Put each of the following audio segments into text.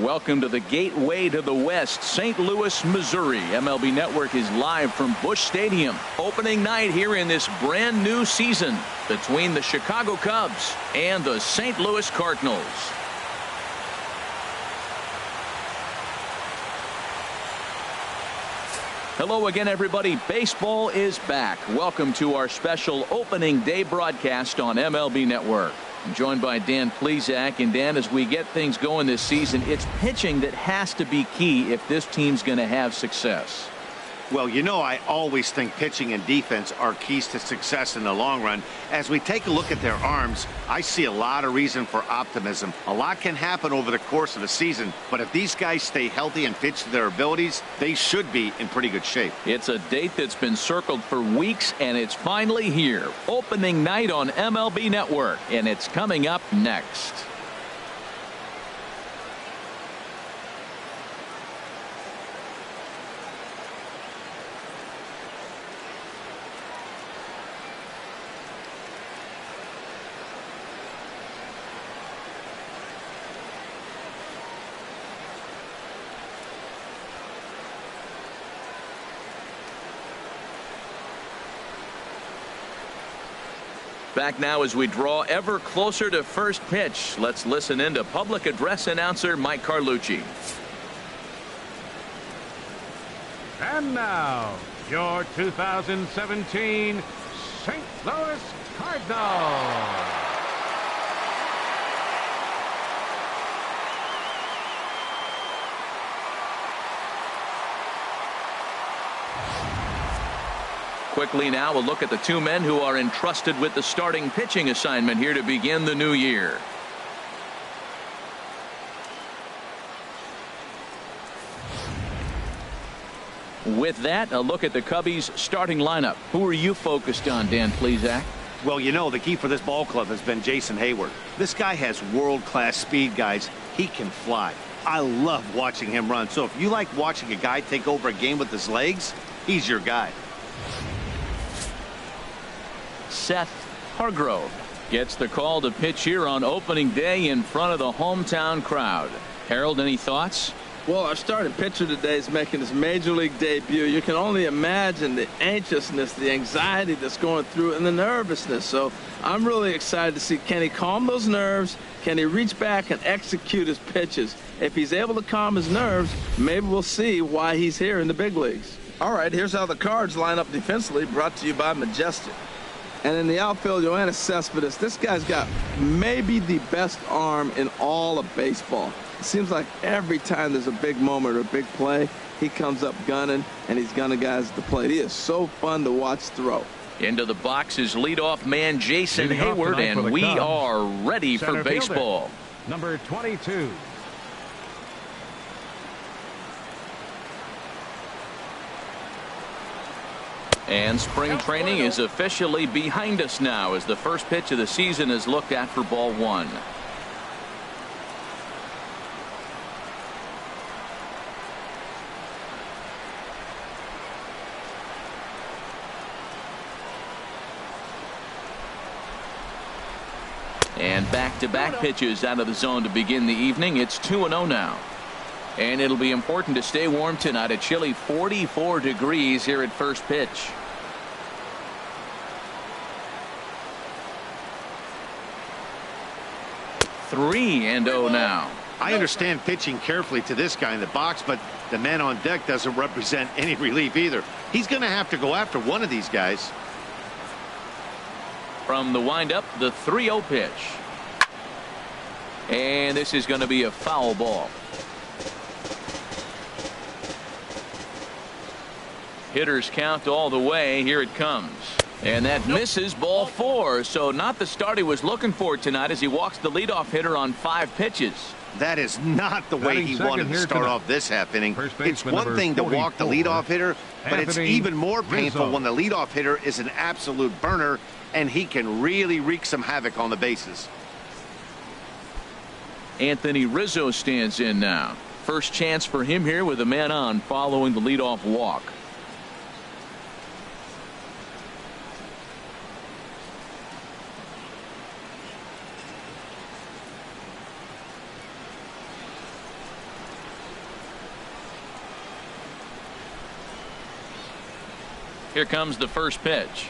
Welcome to the gateway to the West, St. Louis, Missouri. MLB Network is live from Busch Stadium. Opening night here in this brand new season between the Chicago Cubs and the St. Louis Cardinals. Hello again, everybody. Baseball is back. Welcome to our special opening day broadcast on MLB Network. I'm joined by Dan Plesac. And Dan, as we get things going this season, it's pitching that has to be key if this team's going to have success. Well, you know, I always think pitching and defense are keys to success in the long run. As we take a look at their arms, I see a lot of reason for optimism. A lot can happen over the course of a season, but if these guys stay healthy and pitch to their abilities, they should be in pretty good shape. It's a date that's been circled for weeks, and it's finally here. Opening night on MLB Network, and it's coming up next. Back now as we draw ever closer to first pitch. Let's listen in to public address announcer Mike Carlucci. And now, your 2017 St. Louis Cardinals. Quickly now, a look at the two men who are entrusted with the starting pitching assignment here to begin the new year. With that, a look at the Cubbies' starting lineup. Who are you focused on, Dan Plesac? Well, you know, the key for this ball club has been Jason Hayward. This guy has world-class speed, guys. He can fly. I love watching him run. So if you like watching a guy take over a game with his legs, he's your guy. Seth Hargrove gets the call to pitch here on opening day in front of the hometown crowd. Harold, any thoughts? Well, our starting pitcher today is making his major league debut. You can only imagine the anxiousness, the anxiety that's going through, and the nervousness. So I'm really excited to see, can he calm those nerves? Can he reach back and execute his pitches? If he's able to calm his nerves, maybe we'll see why he's here in the big leagues. All right, here's how the Cards line up defensively, brought to you by Majestic. And in the outfield, Yoenis Cespedes, this guy's got maybe the best arm in all of baseball. It seems like every time there's a big moment or a big play, he comes up gunning, and he's gunning guys at the plate. He is so fun to watch throw. Into the box is leadoff man Jason Hayward, and we are ready for baseball. Number 22. And spring training is officially behind us now as the first pitch of the season is looked at for ball one. And back-to-back pitches out of the zone to begin the evening. It's 2-0 now. And it'll be important to stay warm tonight. A chilly 44 degrees here at first pitch. Three and 0 now. I understand pitching carefully to this guy in the box, but the man on deck doesn't represent any relief either. He's going to have to go after one of these guys. From the windup, the 3-0 pitch. And this is going to be a foul ball. Hitters count all the way. Here it comes. And that misses, ball 4. So not the start he was looking for tonight as he walks the leadoff hitter on 5 pitches. That is not the way he wanted to start off this half inning. It's one thing to walk the leadoff hitter, but it's even more painful when the leadoff hitter is an absolute burner and he can really wreak some havoc on the bases. Anthony Rizzo stands in now. First chance for him here with a man on following the leadoff walk. Here comes the first pitch.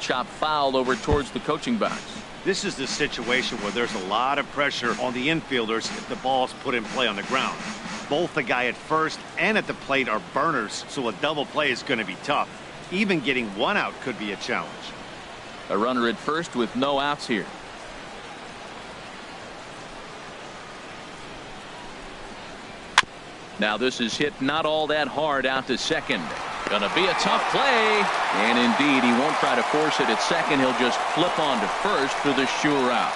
Chop foul over towards the coaching box. This is the situation where there's a lot of pressure on the infielders if the ball's put in play on the ground. Both the guy at first and at the plate are burners, so a double play is going to be tough. Even getting one out could be a challenge. A runner at first with no outs here. Now this is hit not all that hard out to second. Gonna be a tough play. And indeed, he won't try to force it at second. He'll just flip on to first for the sure out.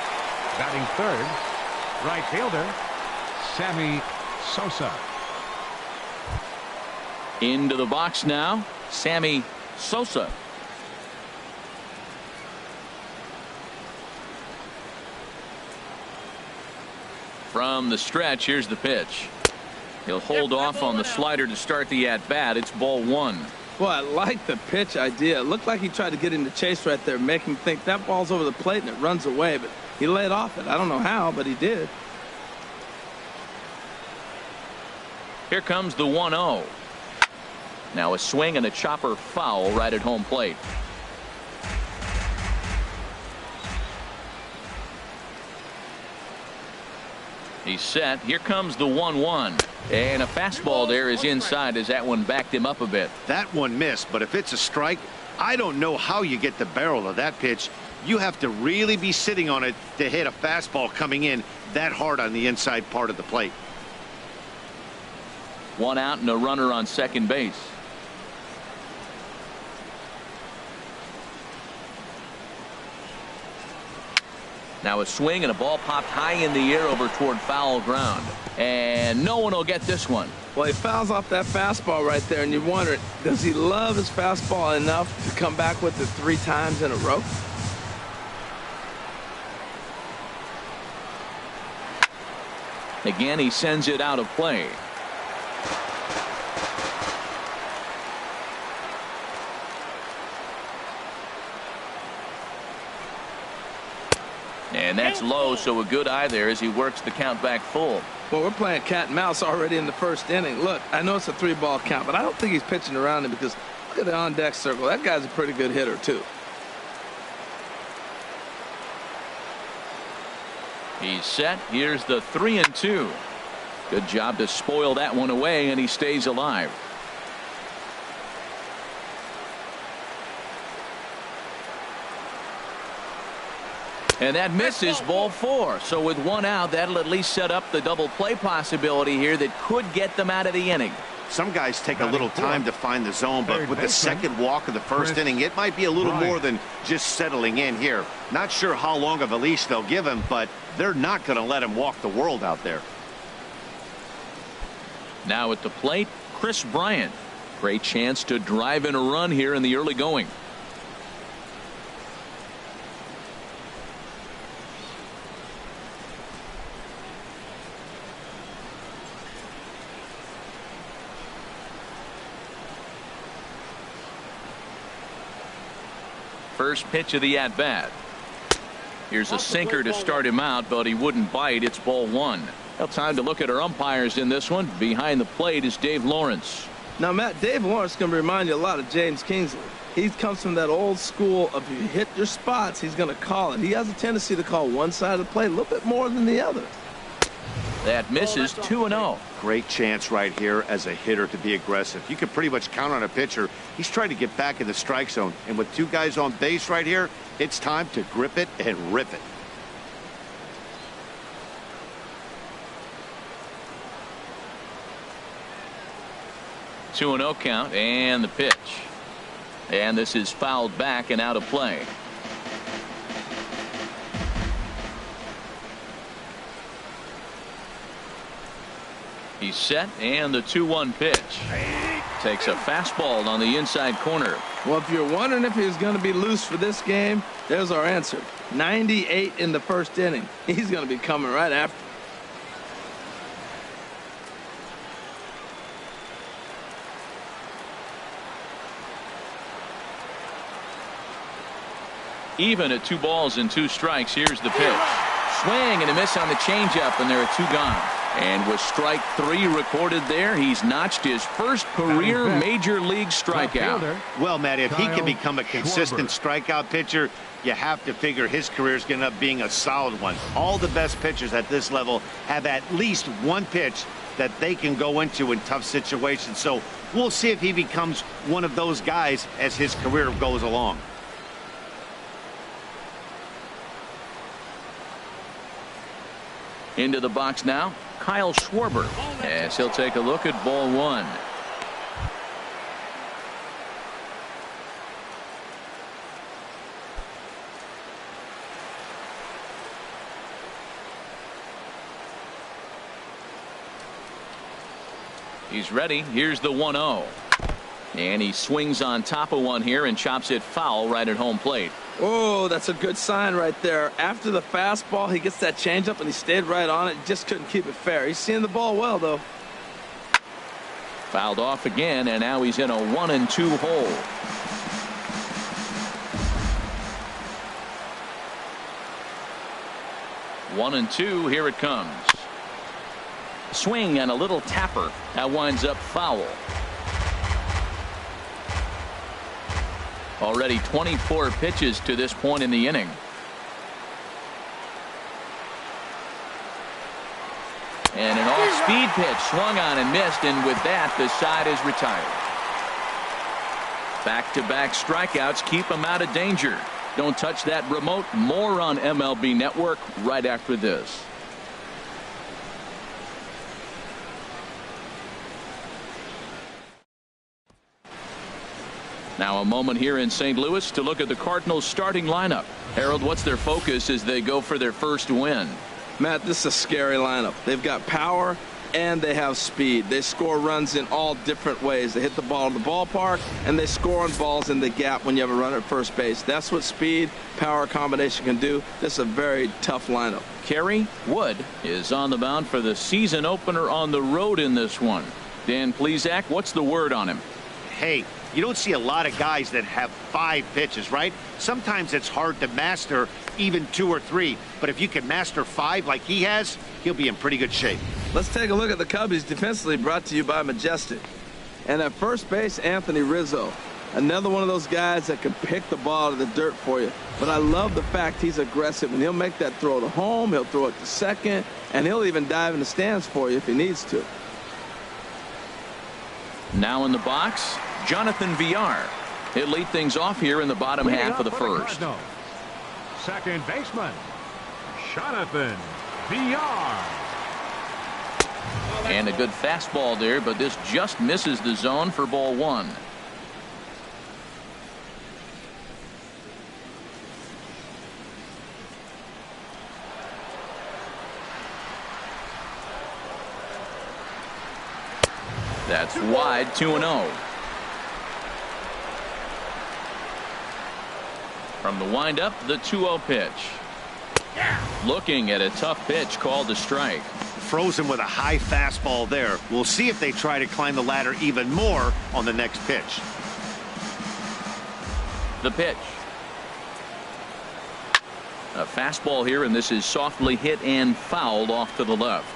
Batting third, right fielder, Sammy Sosa. Into the box now, Sammy Sosa. From the stretch, here's the pitch. He'll hold off on the slider to start the at-bat. It's ball one. Well, I like the pitch idea. It looked like he tried to get into chase right there, make him think that ball's over the plate and it runs away, but he laid off it. I don't know how, but he did. Here comes the 1-0. Now a swing and a chopper foul right at home plate. He's set. Here comes the 1-1. And a fastball there is inside as that one backed him up a bit. That one missed, but if it's a strike, I don't know how you get the barrel of that pitch. You have to really be sitting on it to hit a fastball coming in that hard on the inside part of the plate. One out and a runner on second base. Now a swing and a ball popped high in the air over toward foul ground. And no one will get this one. Well, he fouls off that fastball right there, and you wonder, does he love his fastball enough to come back with it 3 times in a row? Again, he sends it out of play. And that's low, so a good eye there as he works the count back full. Well, we're playing cat and mouse already in the first inning. Look, I know it's a 3-ball count, but I don't think he's pitching around him because look at the on-deck circle. That guy's a pretty good hitter, too. He's set. Here's the 3-2. Good job to spoil that one away, and he stays alive. And that misses, ball 4. So with one out, that'll at least set up the double play possibility here that could get them out of the inning. Some guys take a little time to find the zone, but with the second walk of the first inning, it might be a little more than just settling in here. Not sure how long of a leash they'll give him, but they're not going to let him walk the world out there. Now at the plate, Chris Bryant. Great chance to drive in a run here in the early going. First pitch of the at-bat. Here's a sinker to start him out, but he wouldn't bite. It's ball 1. Well, time to look at our umpires in this one. Behind the plate is Dave Lawrence. Now, Matt, Dave Lawrence is going to remind you a lot of James Kingsley. He comes from that old school of you hit your spots, he's going to call it. He has a tendency to call one side of the plate a little bit more than the other. That misses. 2-0. Great chance right here as a hitter to be aggressive. You can pretty much count on a pitcher. He's trying to get back in the strike zone. And with 2 guys on base right here, it's time to grip it and rip it. Two 2-0 count and the pitch. And this is fouled back and out of play. He's set, and the 2-1 pitch. Takes a fastball on the inside corner. Well, if you're wondering if he's going to be loose for this game, there's our answer. 98 in the first inning. He's going to be coming right after. Even at 2 balls and 2 strikes. Here's the pitch. Swing and a miss on the changeup, and there are 2 gone. And with strike 3 recorded there, he's notched his first career major league strikeout. Well, Matt, if he can become a consistent strikeout pitcher, you have to figure his career is going to end up being a solid one. All the best pitchers at this level have at least one pitch that they can go into in tough situations. So we'll see if he becomes one of those guys as his career goes along. Into the box now, Kyle Schwarber, as he'll take a look at ball 1. He's ready. Here's the 1-0. And he swings on top of one here and chops it foul right at home plate. Oh, that's a good sign right there. After the fastball, he gets that changeup and he stayed right on it. Just couldn't keep it fair. He's seeing the ball well, though. Fouled off again, and now he's in a 1-2 hole. One and two. Here it comes. Swing and a little tapper. That winds up foul. Already 24 pitches to this point in the inning. And an off-speed pitch swung on and missed, and with that the side is retired. Back-to-back strikeouts keep him out of danger. Don't touch that remote. More on MLB Network right after this. Now a moment here in St. Louis to look at the Cardinals starting lineup. Harold, what's their focus as they go for their first win? Matt, this is a scary lineup. They've got power and they have speed. They score runs in all different ways. They hit the ball in the ballpark and they score on balls in the gap when you have a runner at first base. That's what speed, power combination can do. This is a very tough lineup. Kerry Wood is on the mound for the season opener on the road in this one. Dan Plesac, what's the word on him? Hey, you don't see a lot of guys that have 5 pitches, right? Sometimes it's hard to master even 2 or 3. But if you can master 5 like he has, he'll be in pretty good shape. Let's take a look at the Cubbies defensively, brought to you by Majestic. And at first base, Anthony Rizzo. Another one of those guys that can pick the ball out of the dirt for you. But I love the fact he's aggressive, and he'll make that throw to home, he'll throw it to second, and he'll even dive in the stands for you if he needs to. Now in the box, Jonathan Villar. He'll lead things off here in the bottom half of the first. Second baseman, Jonathan Villar. And a good fastball there, but this just misses the zone for ball 1. That's wide, 2-0. From the windup, the 2-0 pitch. Looking at a tough pitch called a strike. Frozen with a high fastball there. We'll see if they try to climb the ladder even more on the next pitch. The pitch. A fastball here, and this is softly hit and fouled off to the left.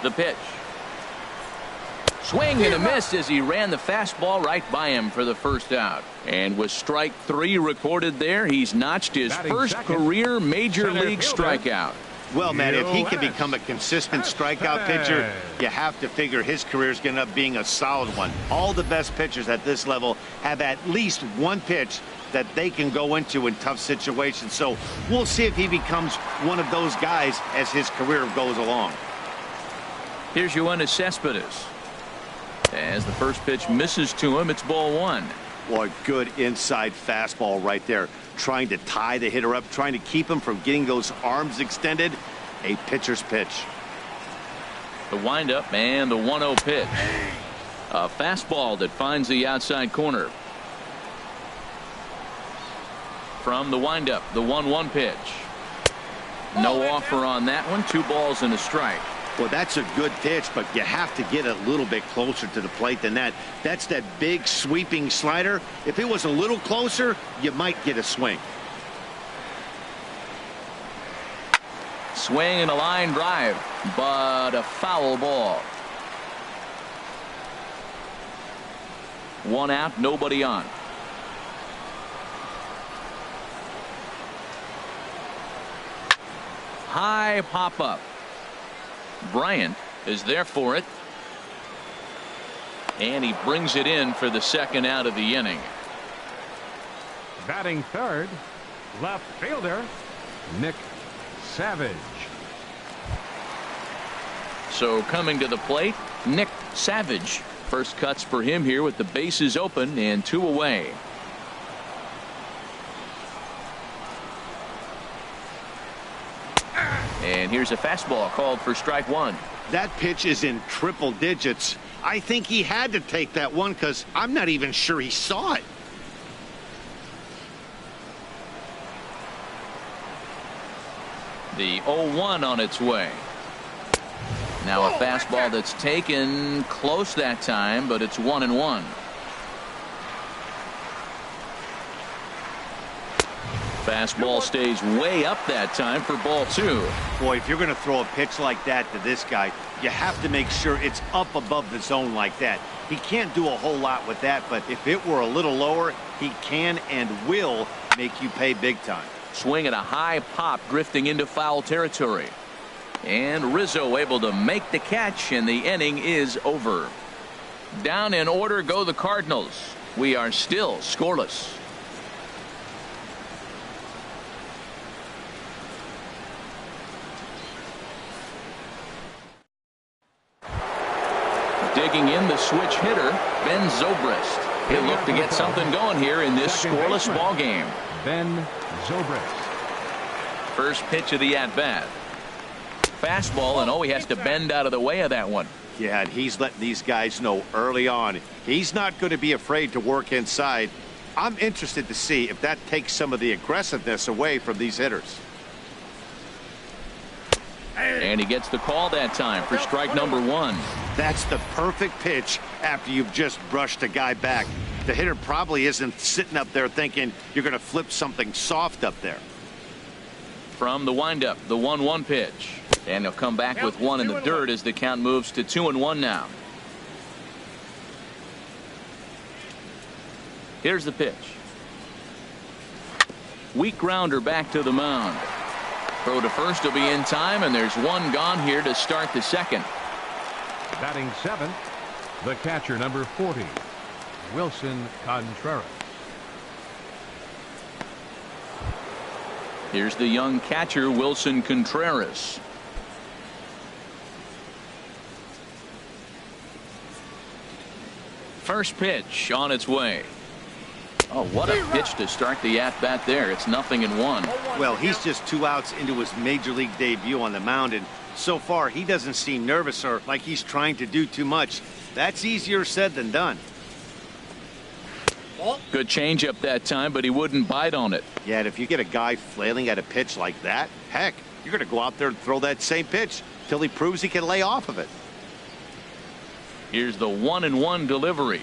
The pitch. Swing and a miss as he ran the fastball right by him for the first out. And with strike 3 recorded there, he's notched his first career major league strikeout. Well, Matt, if he can become a consistent strikeout pitcher, you have to figure his career is going to end up being a solid one. All the best pitchers at this level have at least one pitch that they can go into in tough situations. So we'll see if he becomes one of those guys as his career goes along. Here's Yoenis Cespedes. As the first pitch misses to him, it's ball 1. What good inside fastball right there. Trying to tie the hitter up, trying to keep him from getting those arms extended. A pitcher's pitch. The windup and the 1-0 pitch. A fastball that finds the outside corner. From the windup, the 1-1 pitch. No offer on that one. 2 balls and a strike. Well, that's a good pitch, but you have to get a little bit closer to the plate than that. That's that big sweeping slider. If it was a little closer, you might get a swing. Swing and a line drive, but a foul ball. One out, nobody on. High pop up. Bryant is there for it. And he brings it in for the second out of the inning. Batting third, left fielder, Nick Savage. So coming to the plate, Nick Savage. First cuts for him here with the bases open and 2 away. And here's a fastball called for strike 1. That pitch is in triple digits. I think he had to take that one because I'm not even sure he saw it. The 0-1 on its way. Now a fastball that's taken close that time, but it's 1-1. Fastball stays way up that time for ball 2. Boy, if you're going to throw a pitch like that to this guy, you have to make sure it's up above the zone like that. He can't do a whole lot with that, but if it were a little lower, he can and will make you pay big time. Swing at a high pop, drifting into foul territory. And Rizzo able to make the catch, and the inning is over. Down in order go the Cardinals. We are still scoreless. Digging in the switch hitter, Ben Zobrist. He'll look to get something going here in this scoreless ball game. Ben Zobrist. First pitch of the at-bat. Fastball, and he has to bend out of the way of that one. Yeah, and he's letting these guys know early on he's not going to be afraid to work inside. I'm interested to see if that takes some of the aggressiveness away from these hitters. And he gets the call that time for strike number 1. That's the perfect pitch after you've just brushed a guy back. The hitter probably isn't sitting up there thinking you're going to flip something soft up there. From the windup, the 1-1 pitch. And he'll come back with one in the dirt as the count moves to 2-1 now. Here's the pitch. Weak grounder back to the mound. Throw to first will be in time, and there's one gone here to start the second. Batting seventh, the catcher, number 40, Wilson Contreras. Here's the young catcher, Wilson Contreras. First pitch on its way. Oh, what a pitch to start the at-bat there. It's 0-1. Well, he's just 2 outs into his major league debut on the mound, and so far he doesn't seem nervous or like he's trying to do too much. That's easier said than done. Good changeup that time, but he wouldn't bite on it. Yeah, and if you get a guy flailing at a pitch like that, heck, you're going to go out there and throw that same pitch till he proves he can lay off of it. Here's the 1-1 delivery.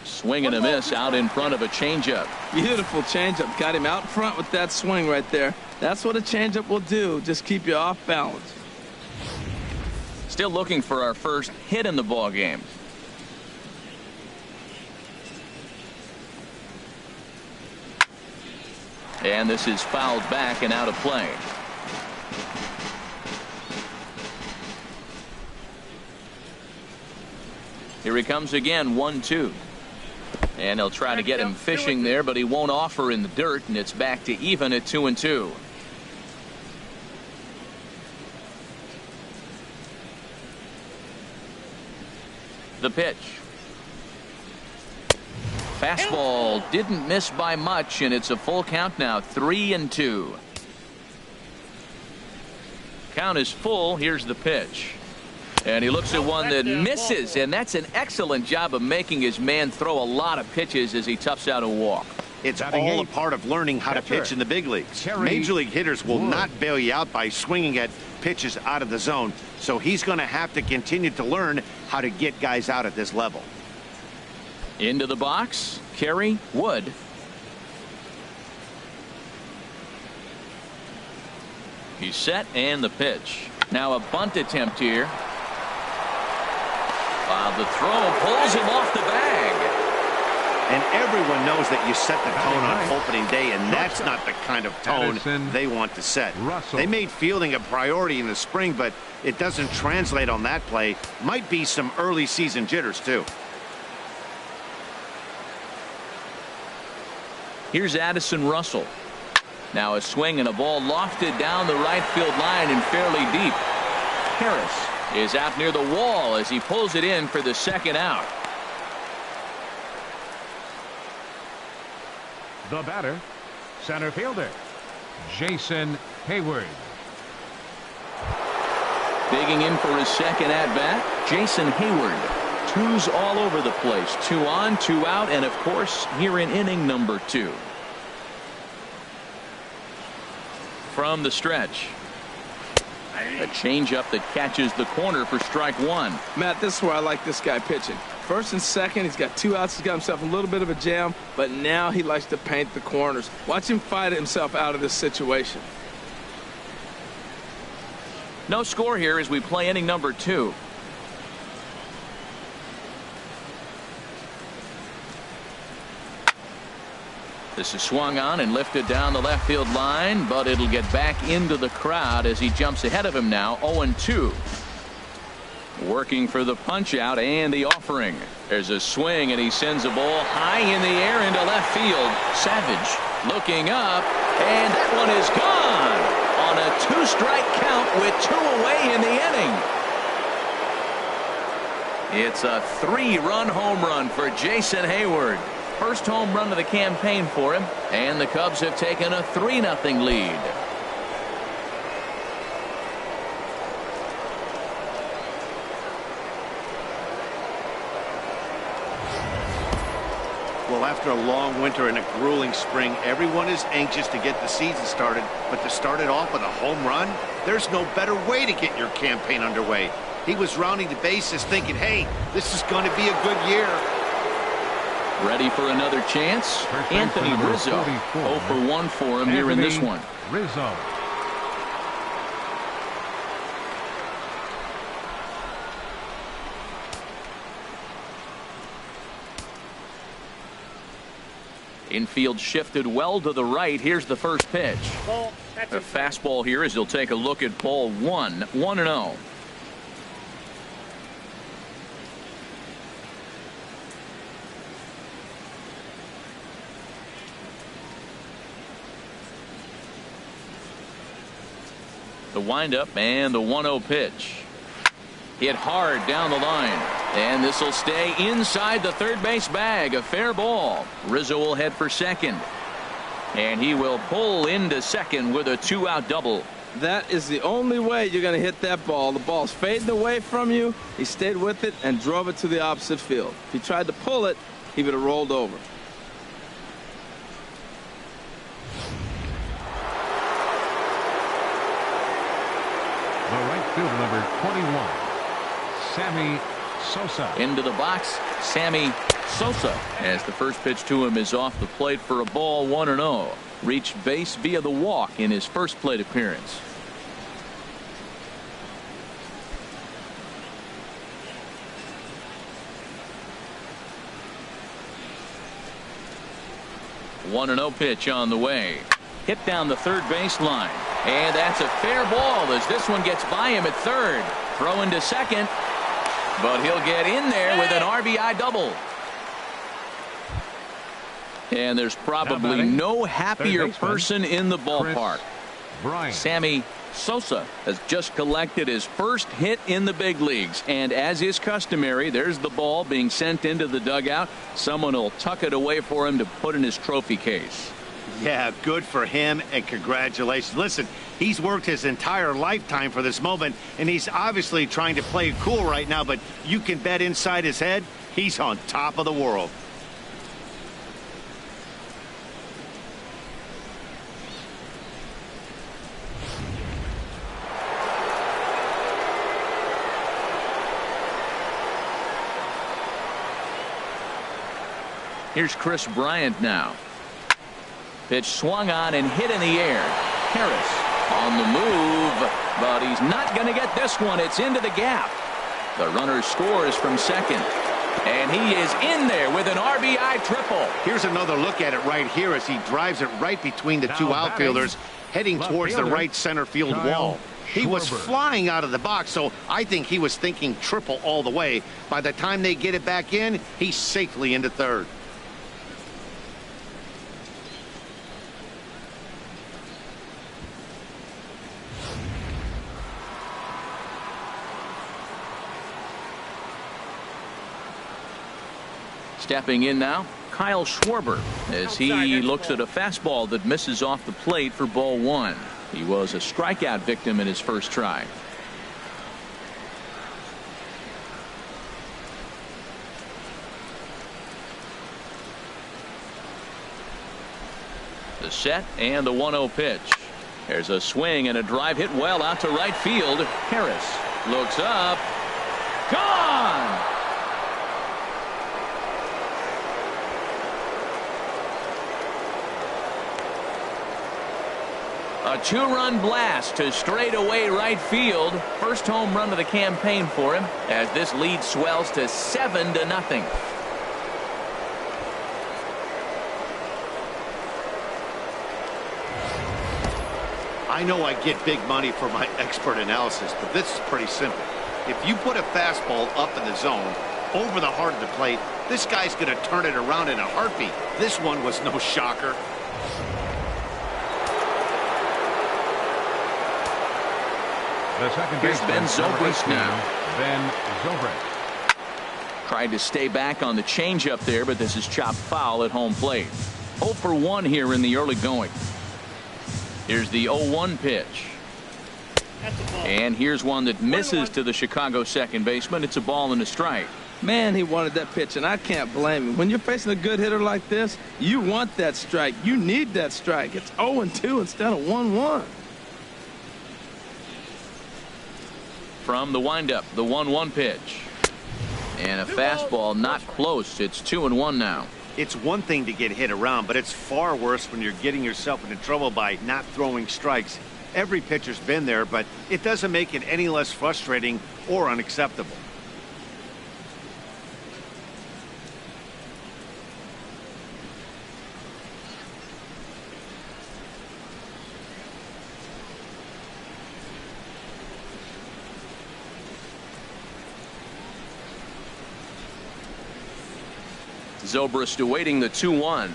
Swing and a miss out in front of a changeup. Beautiful changeup. Got him out front with that swing right there. That's what a changeup will do. Just keep you off balance. Still looking for our first hit in the ball game. And this is fouled back and out of play. Here he comes again, 1-2. And he'll try to get him fishing there, but he won't offer in the dirt, and it's back to even at 2-2. The pitch. Fastball didn't miss by much, and it's a full count now, 3-2. Count is full. Here's the pitch. And he looks at one that misses, and that's an excellent job of making his man throw a lot of pitches as he toughs out a walk. It's Batting all a eighth, part of learning how to catcher, pitch in the big leagues. Kerry Major league hitters will Wood. not bail you out by swinging at pitches out of the zone, so he's going to have to continue to learn how to get guys out at this level. Into the box, Kerry Wood. He's set, and the pitch. Now a bunt attempt here. The throw pulls him off the bag. And everyone knows that you set the tone on opening day, and that's not the kind of tone they want to set. Russell. They made fielding a priority in the spring, but it doesn't translate on that play. Might be some early season jitters, too. Here's Addison Russell. Now a swing and a ball lofted down the right field line and fairly deep. Harris is out near the wall as he pulls it in for the second out. The batter, center fielder, Jason Hayward. Digging in for his second at-bat, Jason Hayward. Twos all over the place. 2 on, 2 out, and of course here in inning number 2. From the stretch. A changeup that catches the corner for strike 1. Matt, this is where I like this guy pitching. First and second, he's got 2 outs. He's got himself a little bit of a jam, but now he likes to paint the corners. Watch him fight himself out of this situation. No score here as we play inning number 2. This is swung on and lifted down the left field line, but it'll get back into the crowd as he jumps ahead of him now. 0-2. Working for the punch out and the offering. There's a swing and he sends a ball high in the air into left field. Savage looking up, and that one is gone on a 2-strike count with 2 away in the inning. It's a 3-run home run for Jason Hayward. First home run of the campaign for him, and the Cubs have taken a 3-0 lead. Well, after a long winter and a grueling spring, everyone is anxious to get the season started, but to start it off with a home run, there's no better way to get your campaign underway. He was rounding the bases thinking, hey, this is going to be a good year. Ready for another chance? Anthony Rizzo. 0 for 1 for him here in this one. Rizzo. Infield shifted well to the right. Here's the first pitch. A fastball here as he'll take a look at ball 1. 1-0. The windup and the 1-0 pitch. Hit hard down the line. And this will stay inside the third base bag. A fair ball. Rizzo will head for second. And he will pull into second with a 2-out double. That is the only way you're going to hit that ball. The ball's fading away from you. He stayed with it and drove it to the opposite field. If he tried to pull it, he would have rolled over. The right fielder, number 21, Sammy Sosa. Into the box, Sammy Sosa, as the first pitch to him is off the plate for a ball. 1-0. Reached base via the walk in his first plate appearance. One 1-0 pitch on the way. Hit down the third base line. And that's a fair ball as this one gets by him at third. Throw into second. But he'll get in there with an RBI double. And there's probably no happier person in the ballpark. Sammy Sosa has just collected his first hit in the big leagues. And as is customary, there's the ball being sent into the dugout. Someone will tuck it away for him to put in his trophy case. Yeah, good for him, and congratulations. Listen, he's worked his entire lifetime for this moment, and he's obviously trying to play it cool right now, but you can bet inside his head, he's on top of the world. Here's Chris Bryant now. Pitch swung on and hit in the air. Harris on the move, but he's not going to get this one. It's into the gap. The runner scores from second. And he is in there with an RBI triple. Here's another look at it right here as he drives it right between the two outfielders, heading towards the right center field wall. He was flying out of the box, so I think he was thinking triple all the way. By the time they get it back in, he's safely into third. Stepping in now, Kyle Schwarber, as he looks at a fastball that misses off the plate for ball one. He was a strikeout victim in his first try. The set and the 1-0 pitch. There's a swing and a drive hit well out to right field. Harris looks up. Gone! A two-run blast to straightaway right field. First home run of the campaign for him as this lead swells to 7-0. I know I get big money for my expert analysis, but this is pretty simple. If you put a fastball up in the zone over the heart of the plate, this guy's going to turn it around in a heartbeat. This one was no shocker. The second Here's Ben Zobrist now. Ben Zobrist. Tried to stay back on the changeup there, but this is chopped foul at home plate. 0 for 1 here in the early going. Here's the 0-1 pitch. And here's one that misses to the Chicago second baseman. It's a ball and a strike. Man, he wanted that pitch, and I can't blame him. When you're facing a good hitter like this, you want that strike. You need that strike. It's 0-2 instead of 1-1. From the windup, the 1-1 pitch. And a fastball not close. It's 2-1 now. It's one thing to get hit around, but it's far worse when you're getting yourself into trouble by not throwing strikes. Every pitcher's been there, but it doesn't make it any less frustrating or unacceptable. Zobrist awaiting the 2-1.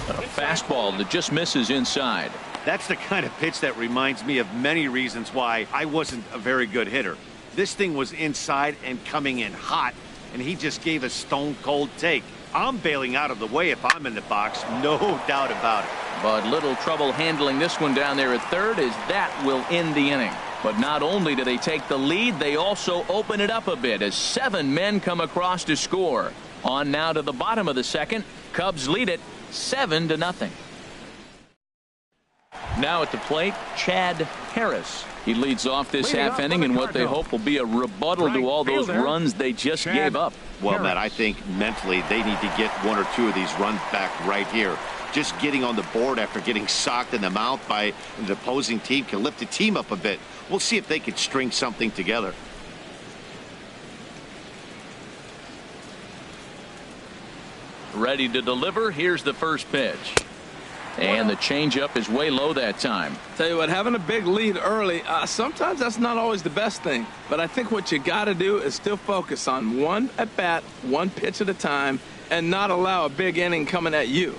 A fastball that just misses inside. That's the kind of pitch that reminds me of many reasons why I wasn't a very good hitter. This thing was inside and coming in hot, and he just gave a stone-cold take. I'm bailing out of the way if I'm in the box, no doubt about it. But little trouble handling this one down there at third, as that will end the inning. But not only do they take the lead, they also open it up a bit as 7 men come across to score. On now to the bottom of the second. Cubs lead it 7-0. Now at the plate, Chad Harris. He leads off this half inning in what they hope will be a rebuttal to all those runs they just gave up. Well, Matt, I think mentally they need to get 1 or 2 of these runs back right here. Just getting on the board after getting socked in the mouth by the opposing team can lift the team up a bit. We'll see if they can string something together. Ready to deliver. Here's the first pitch. And the changeup is way low that time. Tell you what, having a big lead early, sometimes that's not always the best thing. But I think what you got to do is still focus on one at bat, one pitch at a time, and not allow a big inning coming at you.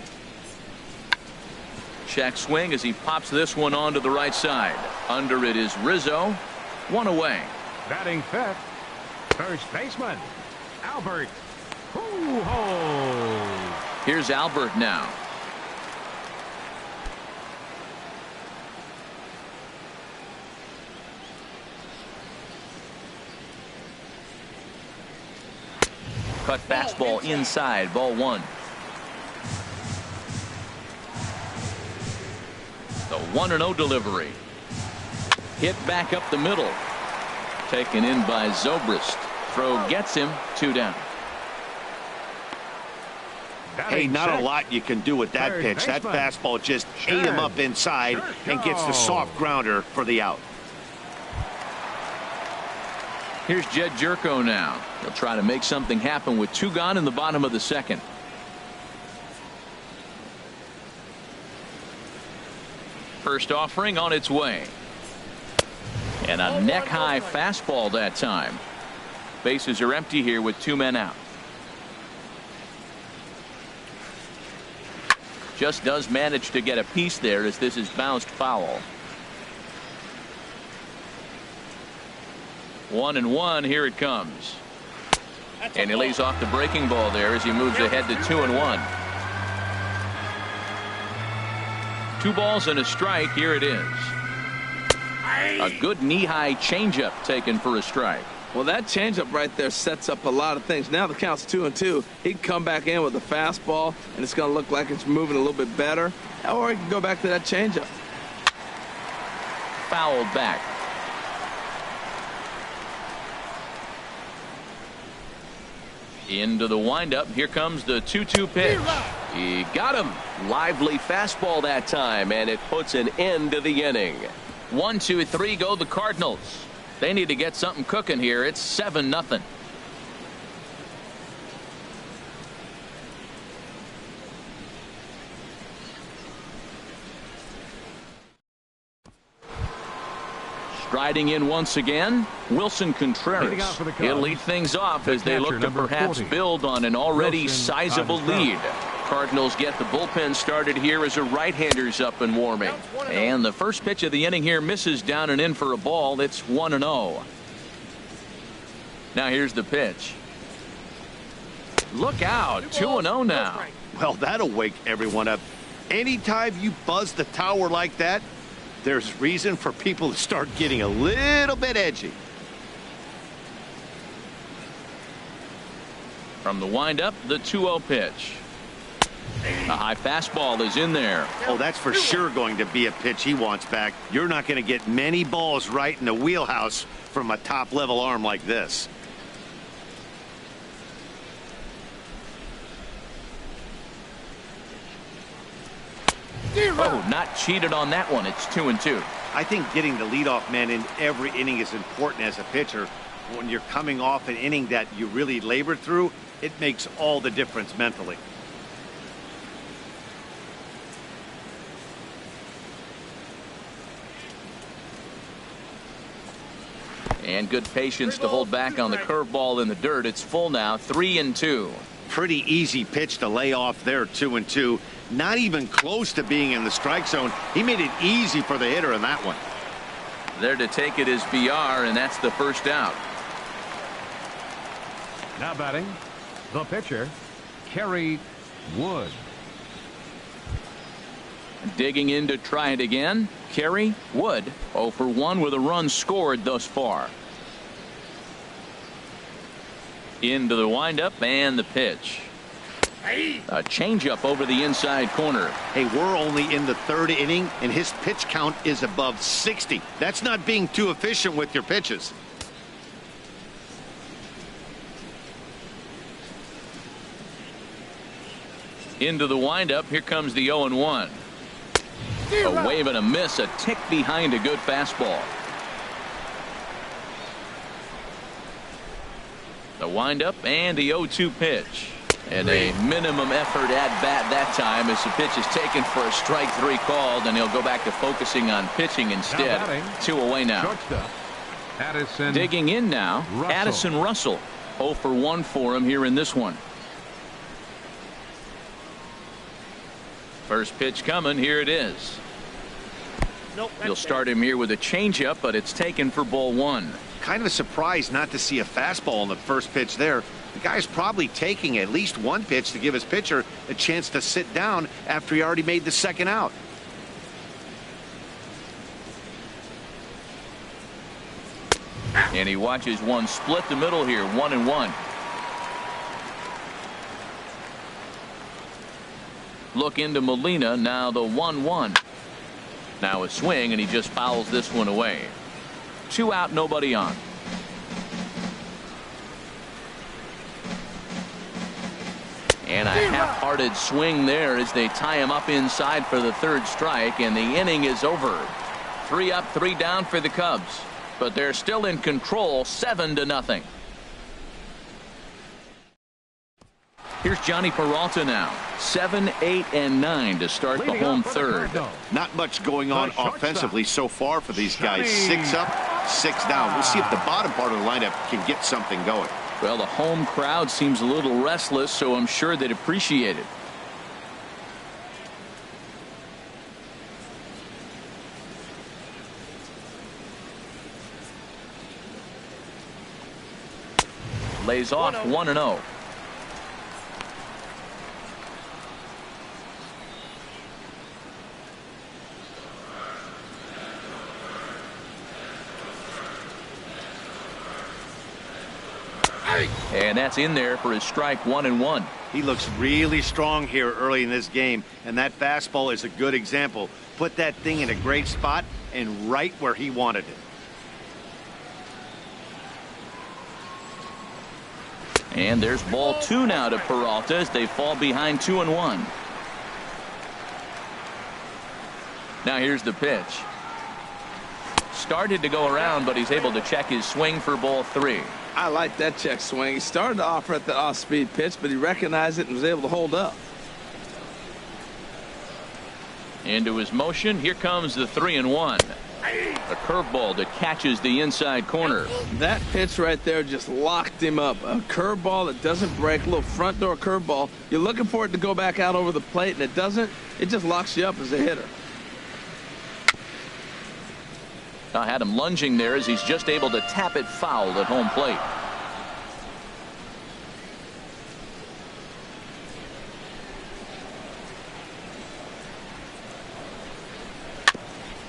Check swing as he pops this one onto the right side. Under it is Rizzo. 1 away. Batting fifth, first baseman, Albert. Pujols. Here's Albert now. Cut fastball inside, ball 1. The 1-0 delivery. Hit back up the middle. Taken in by Zobrist. Throw gets him, 2 down. Hey, not a lot you can do with that Third pitch. That baseman. fastball just ate him up inside and gets the soft grounder for the out. Here's Jed Jerko now. He'll try to make something happen with 2 gone in the bottom of the second. First offering on its way. And a neck-high fastball that time. Bases are empty here with 2 men out. Just does manage to get a piece there as this is bounced foul. 1-1. Here it comes. And he lays off the breaking ball there as he moves ahead to 2-1. 2 balls and a strike. Here it is. A good knee-high changeup taken for a strike. Well, that changeup right there sets up a lot of things. Now the count's 2-2. He can come back in with a fastball, and it's going to look like it's moving a little bit better. Or he can go back to that changeup. Fouled back. Into the windup. Here comes the 2-2 pitch. He got him. Lively fastball that time, and it puts an end to the inning. 1-2-3 go the Cardinals. They need to get something cooking here. It's 7-0. Striding in once again, Wilson Contreras. He'll lead things off as they look to perhaps build on an already sizable lead. Cardinals get the bullpen started here as a right-hander's up and warming. And the first pitch of the inning here misses down and in for a ball. It's 1-0. Now here's the pitch. Look out, 2-0 now. Well, that'll wake everyone up. Anytime you buzz the tower like that, there's reason for people to start getting a little bit edgy. From the windup, the 2-0 pitch. A high fastball is in there. Oh, that's for sure going to be a pitch he wants back. You're not going to get many balls right in the wheelhouse from a top-level arm like this. Oh, not cheated on that one. It's 2-2. I think getting the leadoff man in every inning is important as a pitcher. When you're coming off an inning that you really labored through, it makes all the difference mentally. And good patience to hold back on the curveball in the dirt. It's full now, 3-2. Pretty easy pitch to lay off there, 2-2. Not even close to being in the strike zone. He made it easy for the hitter in that one. There to take it is BR, and that's the first out. Now batting, the pitcher, Kerry Wood. Digging in to try it again, Kerry Wood, 0 for 1 with a run scored thus far. Into the windup and the pitch. A changeup over the inside corner. Hey, we're only in the 3rd inning, and his pitch count is above 60. That's not being too efficient with your pitches. Into the windup. Here comes the 0-1. A wave and a miss, a tick behind a good fastball. The windup and the 0-2 pitch. And a minimum effort at bat that time as the pitch is taken for a strike 3 called, and he'll go back to focusing on pitching instead. 2 away now. Shortstop, Addison Digging in now, Russell. Addison Russell. 0 for 1 for him here in this one. First pitch coming. Here it is. He'll start him here with a changeup, but it's taken for ball 1. Kind of a surprise not to see a fastball on the first pitch there. The guy's probably taking at least one pitch to give his pitcher a chance to sit down after he already made the second out. And he watches one split the middle here, 1-1. Look into Molina, now the 1-1. Now a swing, and he just fouls this one away. 2 out, nobody on. And a half-hearted swing there as they tie him up inside for the third strike, and the inning is over. 3 up, 3 down for the Cubs, but they're still in control, 7-0. Here's Johnny Peralta now. 7, 8, and 9 to start the home third. Not much going on offensively so far for these guys. 6 up, 6 down. We'll see if the bottom part of the lineup can get something going. Well, the home crowd seems a little restless, so I'm sure they'd appreciate it. Lays off 1-0. And that's in there for his strike 1-1. He looks really strong here early in this game, and that fastball is a good example. Put that thing in a great spot and right where he wanted it. And there's ball 2 now to Peralta as they fall behind 2-1. Now here's the pitch. Started to go around, but he's able to check his swing for ball 3. I like that check swing. He started off at the off-speed pitch, but he recognized it and was able to hold up. Into his motion. Here comes the 3-1. A curveball that catches the inside corner. That pitch right there just locked him up. A curveball that doesn't break, a little front door curveball. You're looking for it to go back out over the plate, and it doesn't. It just locks you up as a hitter. I had him lunging there as he's just able to tap it foul at home plate.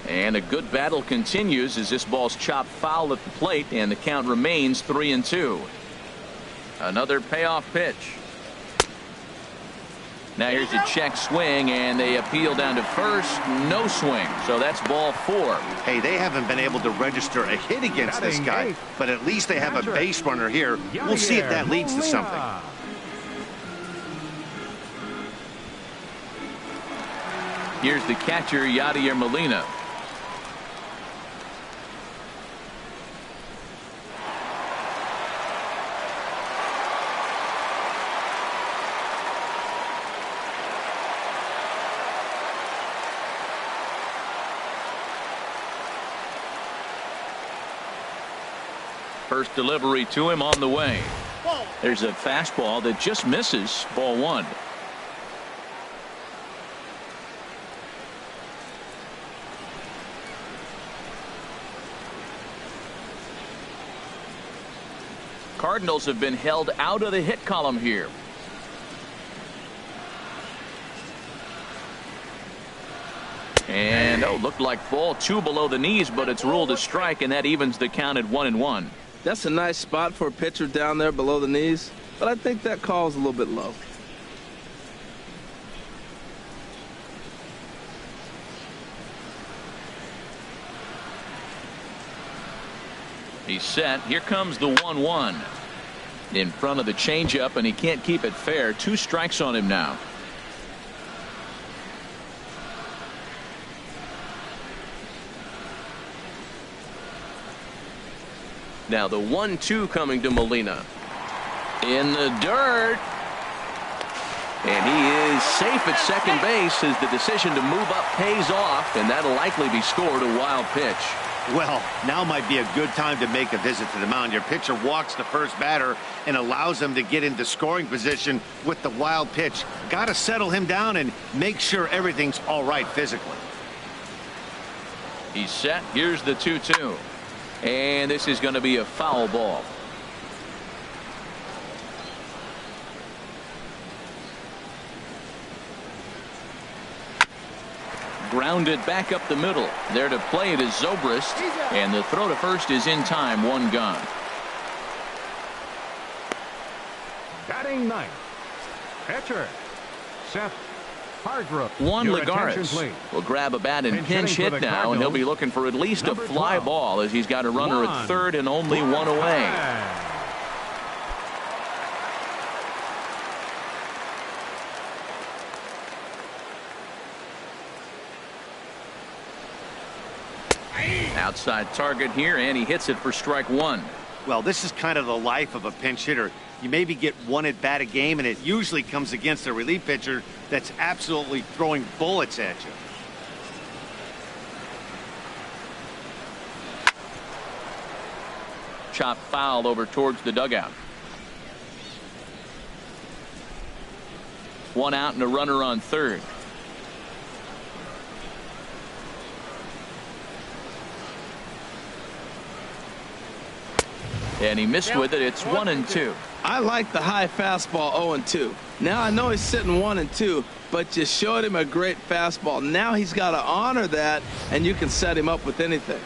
And a good battle continues as this ball's chopped foul at the plate, and the count remains 3-2. Another payoff pitch. Now here's a check swing, and they appeal down to first. No swing, so that's ball 4. Hey, they haven't been able to register a hit against this guy, but at least they have a base runner here. We'll see if that leads to something. Here's the catcher, Yadier Molina. First delivery to him on the way. There's a fastball that just misses, ball 1. Cardinals have been held out of the hit column here. And looked like ball 2 below the knees, but it's ruled a strike, and that evens the count at 1-1. That's a nice spot for a pitcher down there below the knees, but I think that call's a little bit low. He's set. Here comes the 1-1 in front of the changeup, and he can't keep it fair. 2 strikes on him now. Now the 1-2 coming to Molina. In the dirt. And he is safe at second base as the decision to move up pays off, and that'll likely be scored a wild pitch. Well, now might be a good time to make a visit to the mound. Your pitcher walks the first batter and allows him to get into scoring position with the wild pitch. Got to settle him down and make sure everything's all right physically. He's set. Here's the 2-2. And this is going to be a foul ball. Grounded back up the middle. There to play it is Zobrist, and the throw to first is in time. 1 gone. Batting 9th, pitcher Seth Hargrove. Juan Your Lagares attention, please. will grab a bat and pinch hitting for hit the now, and he'll be Cardinals, looking for at least a number fly 12, ball as he's got a runner at third and only 1 away. Outside target here, and he hits it for strike one. Well, this is kind of the life of a pinch hitter. You maybe get one at bat a game, and it usually comes against a relief pitcher that's absolutely throwing bullets at you. Chop foul over towards the dugout. One out and a runner on third. And he missed with it. It's 1-2. I like the high fastball 0-2. Now I know he's sitting 1-2, but you showed him a great fastball. Now he's got to honor that, and you can set him up with anything.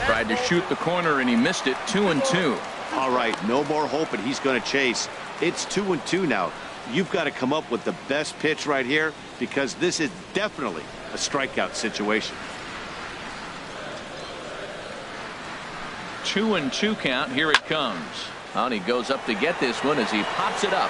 Tried to shoot the corner, and he missed it. 2-2. All right, no more hoping he's going to chase. It's 2-2 now. You've got to come up with the best pitch right here, because this is definitely a strikeout situation. 2-2 count. Here it comes. And he goes up to get this one as he pops it up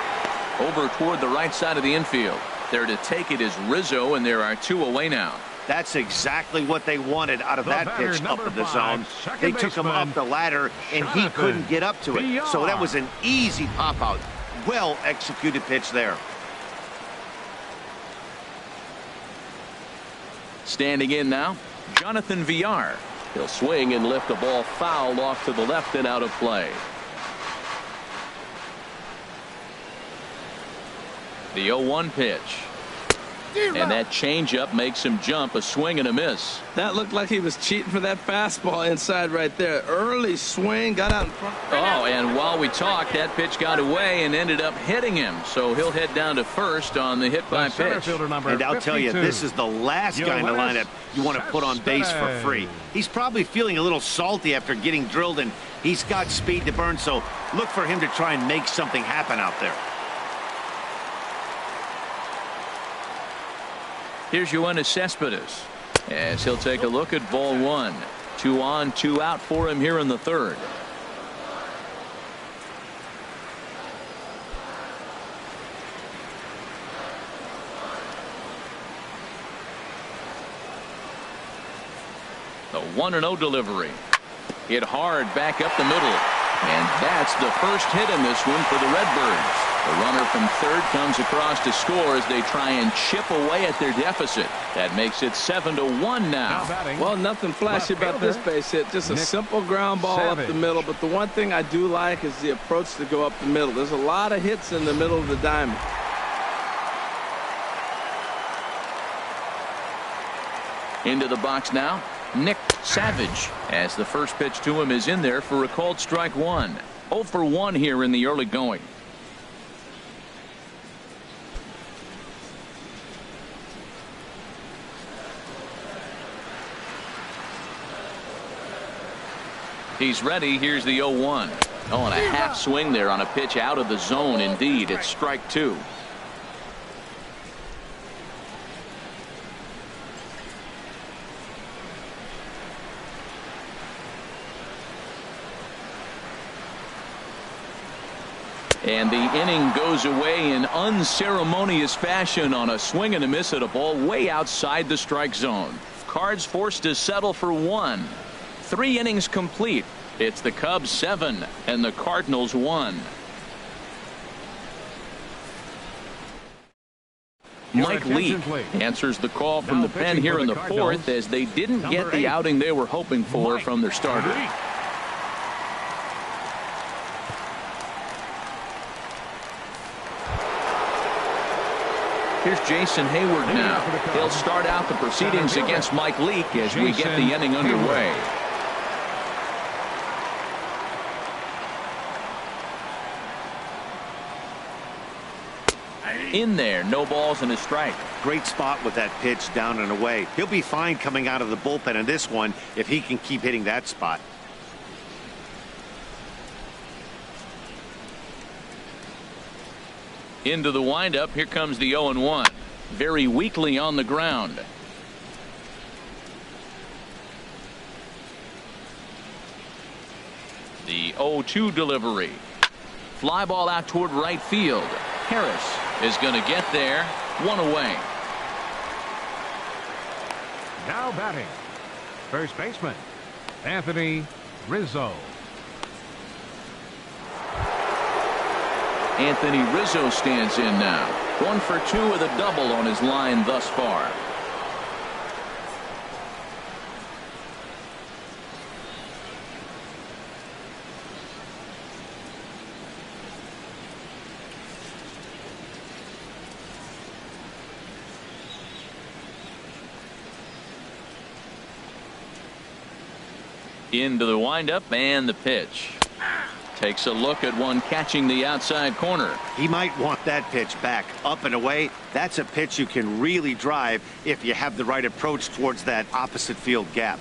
over toward the right side of the infield. There to take it is Rizzo, and there are two away now. That's exactly what they wanted out of that pitch up in the zone. They took him up the ladder, and he couldn't get up to it. So that was an easy pop out. Well executed pitch there. Standing in now, Jonathan Villar. He'll swing and lift a ball foul off to the left and out of play. The 0-1 pitch. And that changeup makes him jump. A swing and a miss. That looked like he was cheating for that fastball inside right there. Early swing, got out in front. Oh, and while we talked, that pitch got away and ended up hitting him. So he'll head down to first on the hit by pitch. And I'll tell you, this is the last guy in the lineup you want to put on base for free. He's probably feeling a little salty after getting drilled, and he's got speed to burn. So look for him to try and make something happen out there. Here's Yoenis Cespedes as he'll take a look at ball one. 2 on, 2 out for him here in the third. The 1-0 delivery. Hit hard back up the middle. And that's the first hit in this one for the Redbirds. The runner from third comes across to score as they try and chip away at their deficit. That makes it 7-1 now. Well, nothing flashy about this base hit. Just a simple ground ball up the middle. But the one thing I do like is the approach to go up the middle. There's a lot of hits in the middle of the diamond. Into the box now, Nick Savage, as the first pitch to him is in there for a called strike one. 0 for 1 here in the early going. He's ready. Here's the 0-1. Oh, and a half swing there on a pitch out of the zone. Indeed, it's strike two. And the inning goes away in unceremonious fashion on a swing and a miss at a ball way outside the strike zone. Cards forced to settle for 1. 3 innings complete. It's the Cubs 7 and the Cardinals 1. Mike Leake answers the call from the pen here in the fourth as they didn't get the outing they were hoping for from their starter. Here's Jason Hayward now. He'll start out the proceedings against Mike Leake as we get the inning underway. In there, no balls and a strike. Great spot with that pitch down and away. He'll be fine coming out of the bullpen in this one if he can keep hitting that spot. Into the windup. Here comes the 0-1. Very weakly on the ground. The 0-2 delivery. Fly ball out toward right field. Harris is going to get there. One away. Now batting, first baseman, Anthony Rizzo. Anthony Rizzo stands in now. 1 for 2 with a double on his line thus far. Into the windup and the pitch. Takes a look at one catching the outside corner. He might want that pitch back up and away. That's a pitch you can really drive if you have the right approach towards that opposite field gap.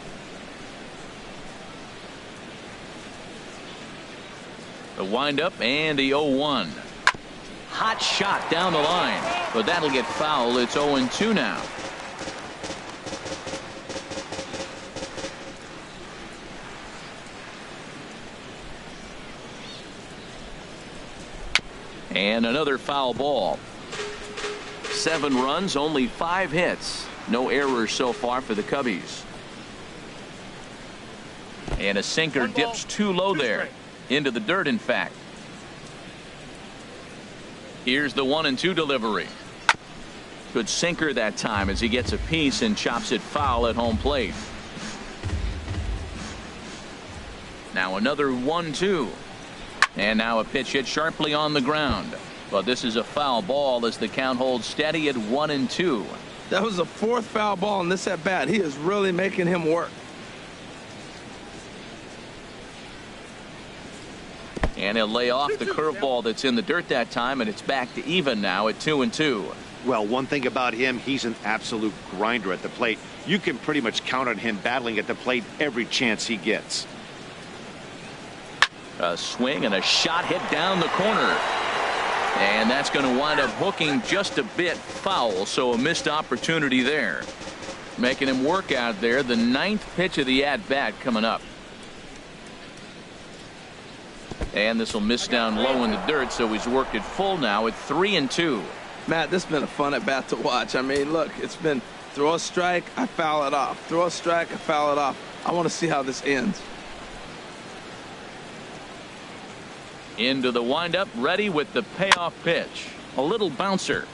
The windup and the 0-1. Hot shot down the line, but that'll get foul. It's 0-2 now. And another foul ball. 7 runs, only 5 hits. No errors so far for the Cubbies. And a sinker dips too low there. Into the dirt, in fact. Here's the 1-2 delivery. Good sinker that time as he gets a piece and chops it foul at home plate. Now another 1-2. And now a pitch hit sharply on the ground. But this is a foul ball as the count holds steady at 1-2. That was the 4th foul ball in this at bat. He is really making him work. And he'll lay off the curveball that's in the dirt that time, and it's back to even now at 2-2. Well, one thing about him, he's an absolute grinder at the plate. You can pretty much count on him battling at the plate every chance he gets. A swing and a shot hit down the corner. And that's going to wind up hooking just a bit foul, so a missed opportunity there. Making him work out there. The 9th pitch of the at-bat coming up. And this will miss down low in the dirt, so he's worked it full now at 3-2. Matt, this has been a fun at bat to watch. I mean, look, it's been throw a strike, I foul it off. Throw a strike, I foul it off. I want to see how this ends. Into the windup, ready with the payoff pitch. A little bouncer.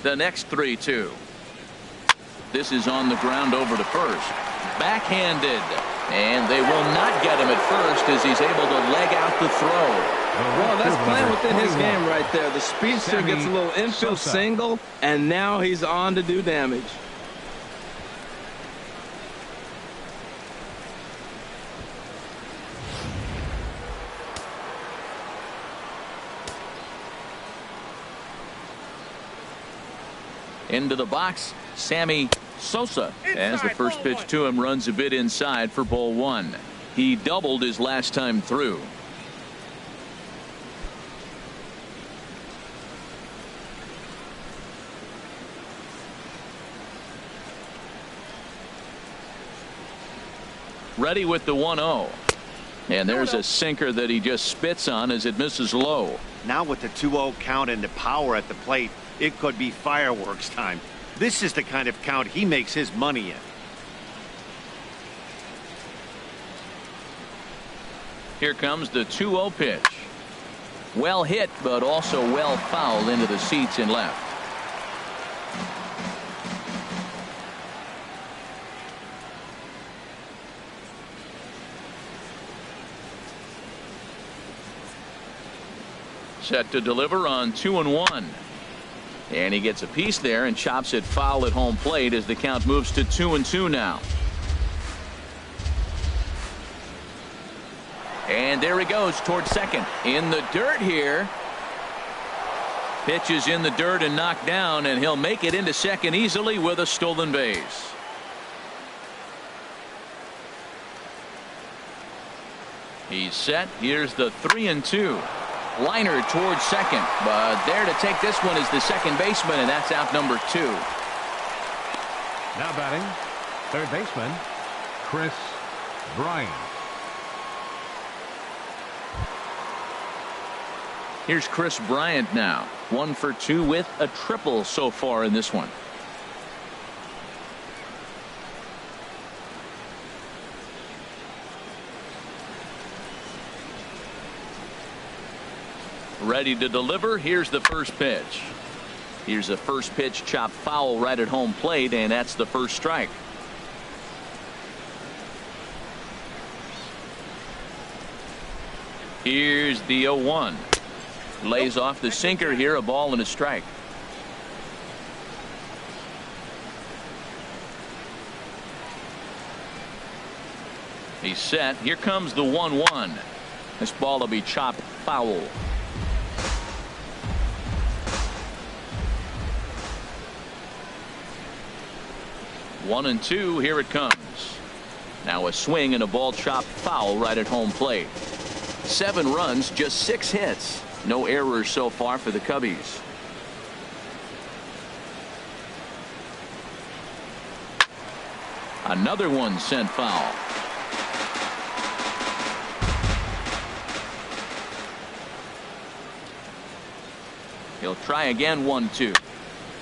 The next 3-2. This is on the ground over to first. Backhanded. And they will not get him at first as he's able to leg out the throw. Well, that's playing within his game right there. The speedster gets a little infield single, and now he's on to do damage. Into the box, Sammy Sosa, as the first pitch to him runs a bit inside for ball 1. He doubled his last time through. Ready with the 1-0. And there's a sinker that he just spits on as it misses low. Now with the 2-0 count and the power at the plate, it could be fireworks time. This is the kind of count he makes his money in. Here comes the 2-0 pitch. Well hit, but also well fouled into the seats and left. Set to deliver on 2-1. And he gets a piece there and chops it foul at home plate as the count moves to 2-2 now. And there he goes towards second. In the dirt here. Pitch is in the dirt and knocked down, and he'll make it into second easily with a stolen base. He's set. Here's the 3-2. Liner towards second, but there to take this one is the second baseman, and that's out number 2. Now batting, third baseman, Chris Bryant. Here's Chris Bryant now. 1 for 2 with a triple so far in this one. Ready to deliver. Here's the first pitch. Here's a first pitch chop foul right at home plate, and that's the first strike. Here's the 0-1. Lays off the sinker here, a ball and a strike. He's set. Here comes the 1-1. This ball will be chopped foul. 1-2. Here it comes. Now a swing and a ball chopped foul right at home plate. 7 runs, just 6 hits. No errors so far for the Cubbies. Another one sent foul. He'll try again. 1-2.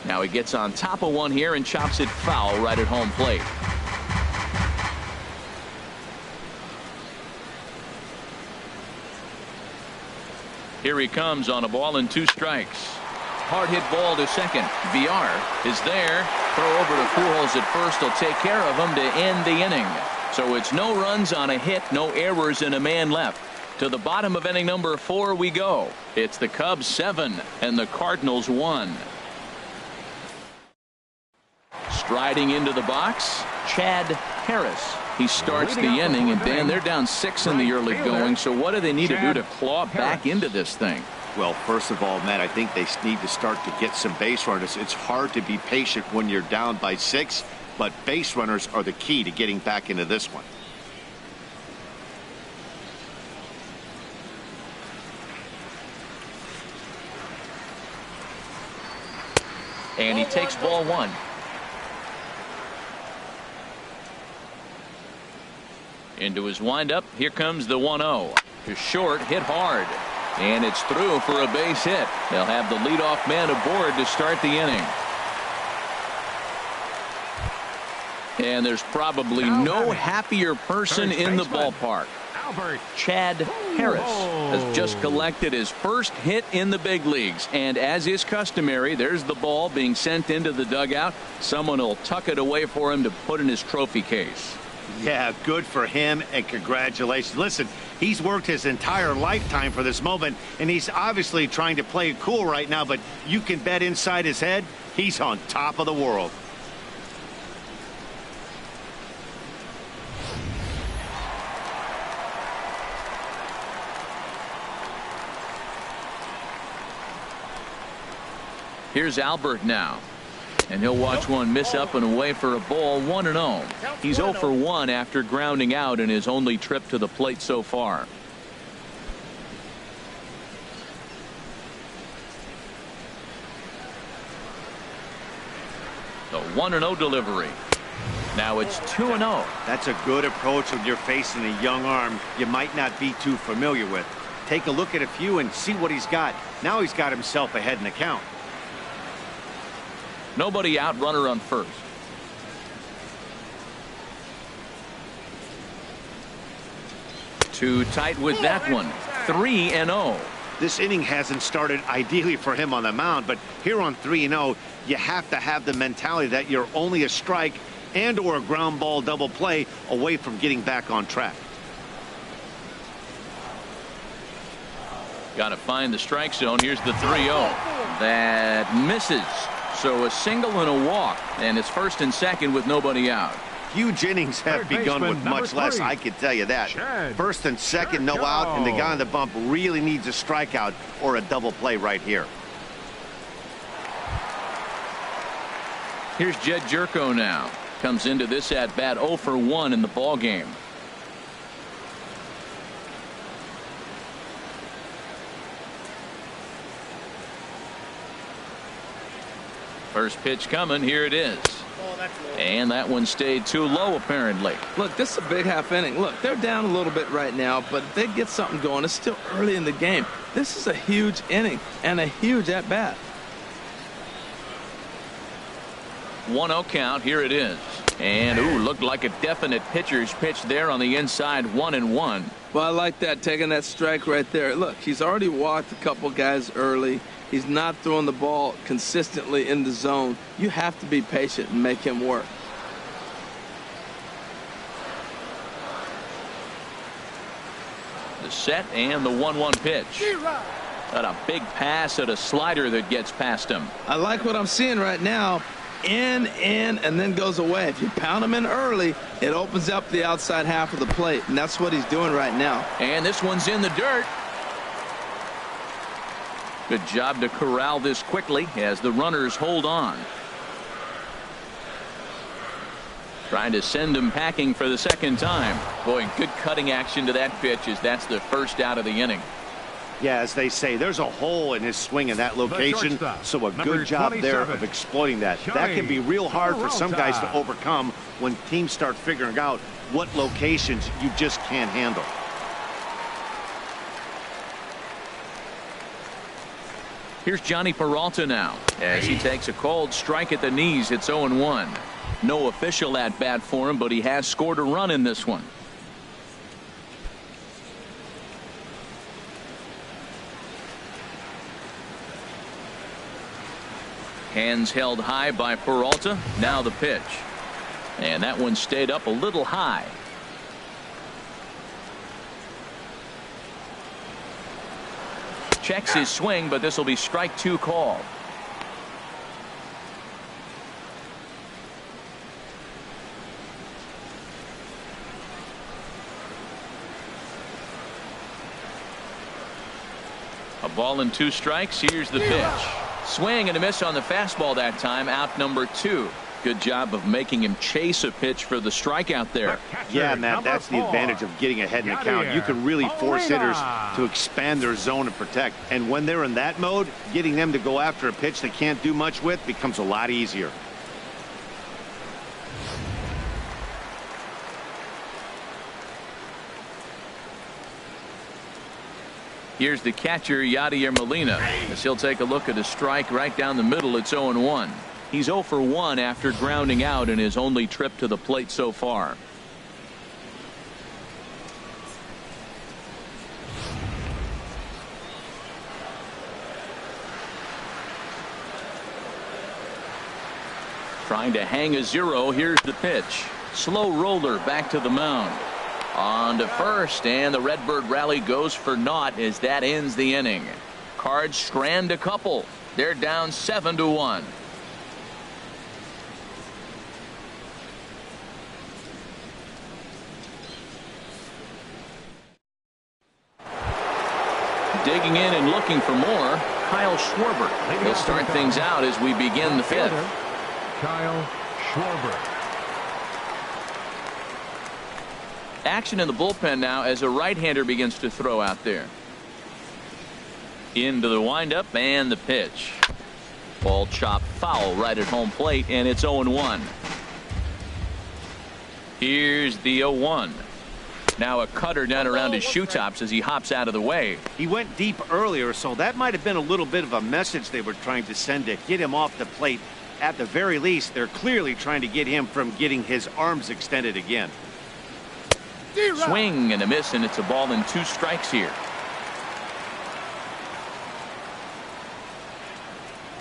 Now he gets on top of one here and chops it foul right at home plate. Here he comes on a ball and 2 strikes. Hard hit ball to second. VR is there. Throw over to Pujols at first. Will take care of him to end the inning. So it's no runs on a hit, no errors, and a man left. To the bottom of inning number 4 we go. It's the Cubs 7 and the Cardinals 1. Striding into the box, Chad Harris. He starts the inning, and Dan, they're down 6 in the early going. So what do they need to do to claw back into this thing? Well, first of all, Matt, I think they need to start to get some base runners. It's hard to be patient when you're down by 6, but base runners are the key to getting back into this one. And he takes ball 1. Into his windup. Here comes the 1-0. To short, hit hard. And it's through for a base hit. They'll have the leadoff man aboard to start the inning. And there's probably no happier person in the ballpark. Chad Harris has just collected his first hit in the big leagues. And as is customary, there's the ball being sent into the dugout. Someone will tuck it away for him to put in his trophy case. Yeah, good for him, and congratulations. Listen, he's worked his entire lifetime for this moment, and he's obviously trying to play it cool right now, but you can bet inside his head, he's on top of the world. Here's Albert now. And he'll watch one miss up and away for a ball. 1-0. He's 0 for 1 after grounding out in his only trip to the plate so far. The 1-0 delivery. Now it's 2-0. That's a good approach when you're facing a young arm you might not be too familiar with. Take a look at a few and see what he's got. Now he's got himself ahead in the count. Nobody out, runner on first. Too tight with that one. 3-0. This inning hasn't started ideally for him on the mound, but here on 3-0, you have to have the mentality that you're only a strike and or a ground ball double play away from getting back on track. Got to find the strike zone. Here's the 3-0. That misses. So a single and a walk, and it's first and second with nobody out. Huge innings have begun with much less, I can tell you that. First and second, no out, and the guy on the bump really needs a strikeout or a double play right here. Here's Jed Jerko now. Comes into this at bat 0 for 1 in the ball game. First pitch coming. Here it is. And that one stayed too low, apparently. Look, this is a big half inning. Look, they're down a little bit right now, but if they get something going, it's still early in the game. This is a huge inning and a huge at-bat. 1-0 count. Here it is. And, ooh, looked like a definite pitcher's pitch there on the inside, 1-1. Well, I like that, taking that strike right there. Look, he's already walked a couple guys early. He's not throwing the ball consistently in the zone. You have to be patient and make him work. The set and the 1-1 pitch. Got a big pass at a slider that gets past him. I like what I'm seeing right now. In, and then goes away. If you pound him in early, it opens up the outside half of the plate, and that's what he's doing right now. And this one's in the dirt. Good job to corral this quickly as the runners hold on. Trying to send him packing for the second time. Boy, good cutting action to that pitch as that's the first out of the inning. Yeah, as they say, there's a hole in his swing in that location, so a good job there of exploiting that. That can be real hard for some guys to overcome when teams start figuring out what locations you just can't handle. Here's Johnny Peralta now as he takes a cold strike at the knees. It's 0-1. No official at bat for him, but he has scored a run in this one. Hands held high by Peralta. Now the pitch. And that one stayed up a little high. Checks his swing, but this will be strike 2 called. A ball and 2 strikes. Here's the pitch. Swing and a miss on the fastball that time. Out number 2. Good job of making him chase a pitch for the strikeout there. Yeah, Matt, that's the advantage of getting ahead in the count. You can really force hitters to expand their zone and protect. And when they're in that mode, getting them to go after a pitch they can't do much with becomes a lot easier. Here's the catcher, Yadier Molina, as he'll take a look at a strike right down the middle. It's 0-1. He's 0 for 1 after grounding out in his only trip to the plate so far. Trying to hang a 0. Here's the pitch. Slow roller back to the mound. On to first, and the Redbird rally goes for naught as that ends the inning. Cards strand a couple. They're down 7-1. Digging in and looking for more, Kyle Schwarber. He'll start things out as we begin the 5th. Kyle Schwarber. Action in the bullpen now as a right-hander begins to throw out there. Into the windup and the pitch. Ball chopped foul right at home plate, and it's 0-1. Here's the 0-1. Now a cutter down around his shoe tops as he hops out of the way. He went deep earlier, so that might have been a little bit of a message they were trying to send to get him off the plate. At the very least, they're clearly trying to get him from getting his arms extended again. Swing and a miss, and it's a ball and 2 strikes here.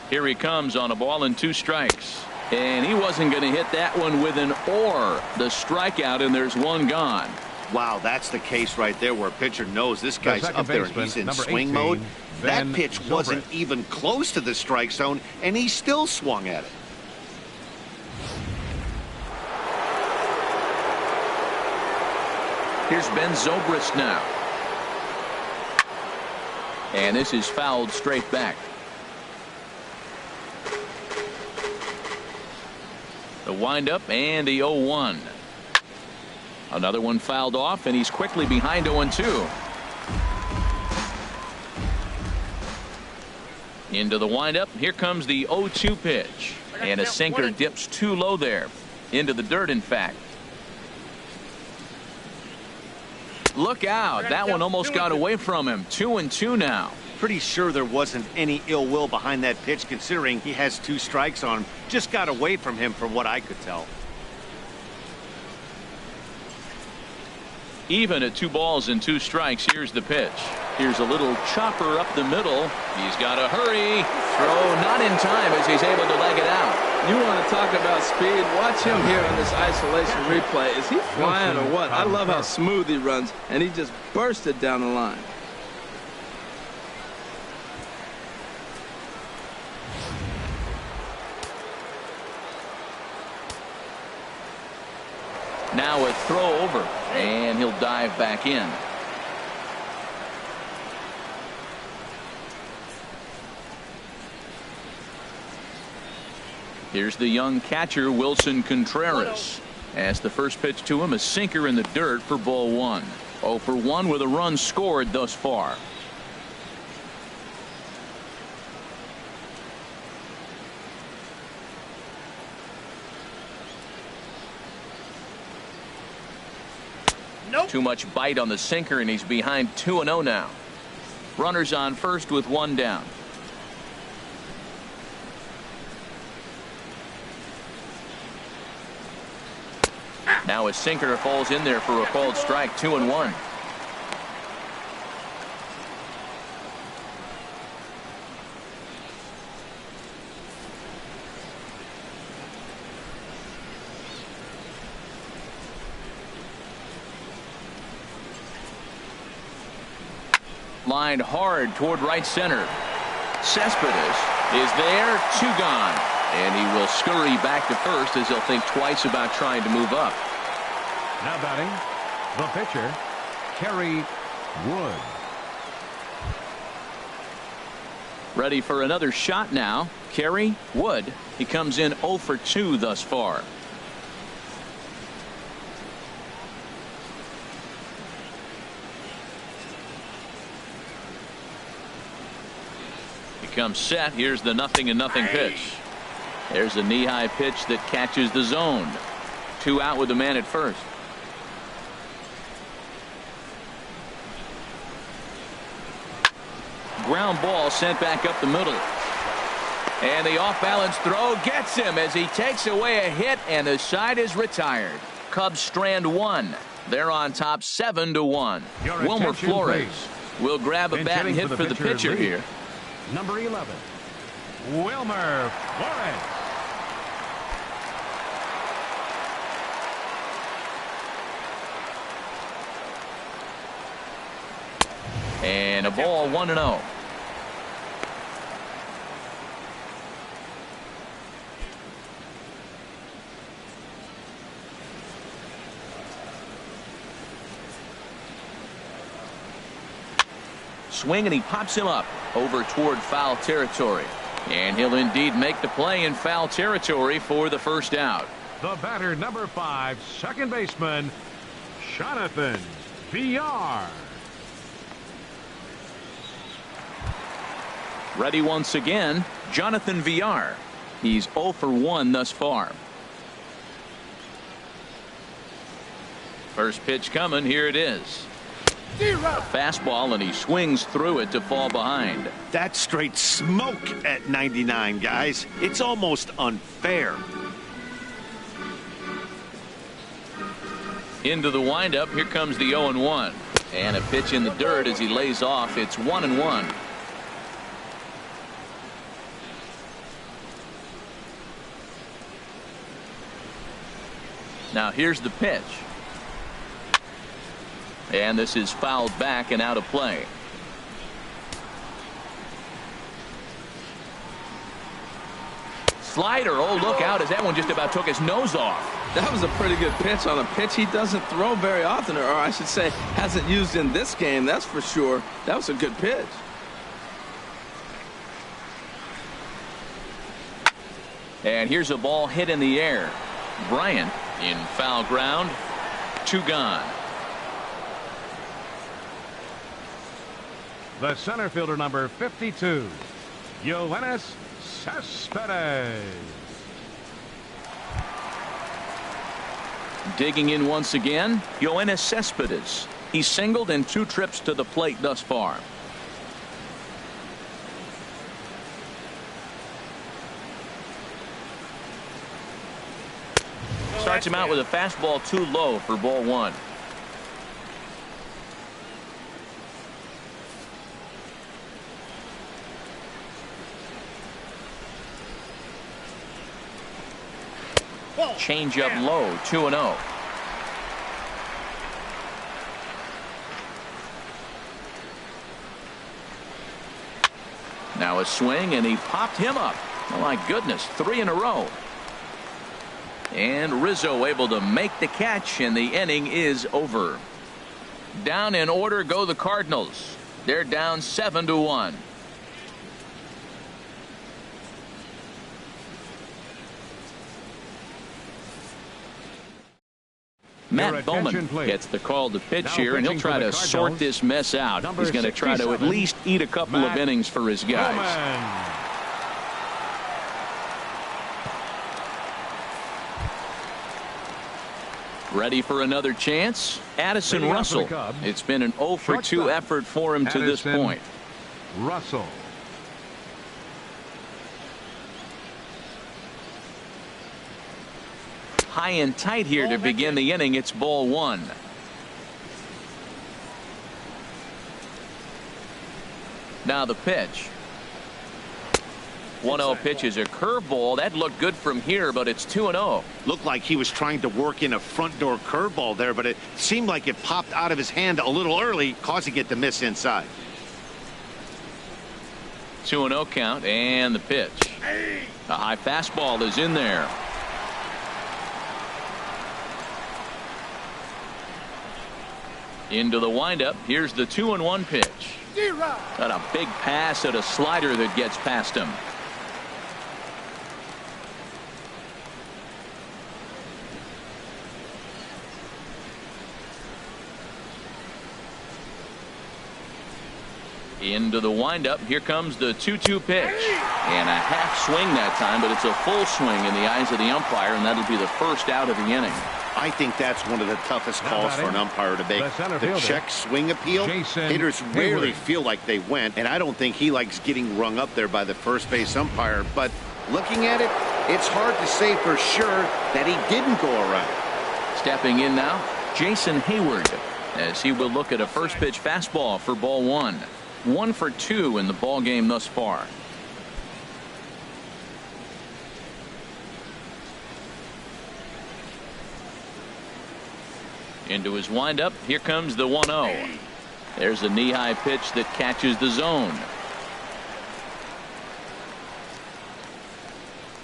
Here he comes on a ball and 2 strikes. And he wasn't going to hit that one with an or. The strikeout, and there's 1 gone. Wow, that's the case right there where a pitcher knows this guy's up there and he's in swing mode. That pitch wasn't even close to the strike zone, and he still swung at it. Here's Ben Zobrist now. And this is fouled straight back. The windup and the 0-1. Another one fouled off, and he's quickly behind 0-2. Into the windup. Here comes the 0-2 pitch. And a sinker dips too low there. Into the dirt, in fact. Look out. That one almost got away from him. 2-2 now. Pretty sure there wasn't any ill will behind that pitch, considering he has 2 strikes on him. Just got away from him from what I could tell. Even at 2 balls and 2 strikes. Here's the pitch. Here's a little chopper up the middle. He's got to hurry. Throw not in time as he's able to leg it out. You want to talk about speed? Watch him here on this isolation replay. Is he flying or what? I love how smooth he runs, and he just bursted down the line. Now a throw over, and he'll dive back in. Here's the young catcher, Wilson Contreras. As the first pitch to him, a sinker in the dirt for ball 1. 0 for 1 with a run scored thus far. Too much bite on the sinker, and he's behind 2-0 now. Runners on first with 1 down. Now a sinker falls in there for a called strike. 2-1. Lined hard toward right center. Cespedes is there. 2 gone. And he will scurry back to first as he'll think twice about trying to move up. Now batting, the pitcher, Kerry Wood. Ready for another shot now. Kerry Wood. He comes in 0 for 2 thus far. He comes set. Here's the 0-0 pitch. There's a knee-high pitch that catches the zone. 2 out with the man at first. Ground ball sent back up the middle. And the off-balance throw gets him as he takes away a hit, and the side is retired. Cubs strand 1. They're on top 7-1. Wilmer Flores will grab a bat and hit for the pitcher here. Number 11, Wilmer Flores. And a ball, 1-0. Swing, and he pops him up over toward foul territory. And he'll indeed make the play in foul territory for the first out. The batter, number 5, second baseman, Jonathan Villar. Ready once again, Jonathan Villar. He's 0 for 1 thus far. First pitch coming. Here it is. A fastball, and he swings through it to fall behind. That's straight smoke at 99, guys. It's almost unfair. Into the windup. Here comes the 0-1. And a pitch in the dirt as he lays off. It's 1-1. Now here's the pitch. And this is fouled back and out of play. Slider. Oh, look out, as that one just about took his nose off. That was a pretty good pitch on a pitch he doesn't throw very often, or I should say hasn't used in this game, that's for sure. That was a good pitch. And here's a ball hit in the air. Bryant in foul ground. 2 gone. The center fielder, number 52, Yoenis Cespedes. Digging in once again, Yoenis Cespedes. He's singled in 2 trips to the plate thus far. Starts him out with a fastball too low for ball 1. Change up low, 2-0. Now a swing, and he popped him up. Oh my goodness, 3 in a row. And Rizzo able to make the catch, and the inning is over. Down in order go the Cardinals. They're down 7-1. Matt Bowman gets the call to pitch here, and he'll try to sort this mess out. He's going to try to at least eat a couple of innings for his guys. Ready for another chance? Addison Russell. It's been an 0 for 2 effort for him to this point. Russell. High and tight here to begin the inning. It's ball 1. Now the pitch. 1-0 pitch is a curveball. That looked good from here, but it's 2-0. Looked like he was trying to work in a front door curveball there, but it seemed like it popped out of his hand a little early, causing it to miss inside. 2-0 count, and the pitch. A high fastball is in there. Into the windup. Here's the 2-1 pitch. Got a big pass at a slider that gets past him. Into the windup. Here comes the 2-2 pitch. And a half swing that time, but it's a full swing in the eyes of the umpire, and that'll be the first out of the inning. I think that's one of the toughest calls for an umpire to make. The check swing appeal. Hitters rarely feel like they went, and I don't think he likes getting rung up there by the first base umpire. But looking at it, it's hard to say for sure that he didn't go around. Stepping in now, Jason Hayward, as he will look at a first pitch fastball for ball 1. 1 for 2 in the ball game thus far. Into his windup. Here comes the 1-0. There's a knee-high pitch that catches the zone.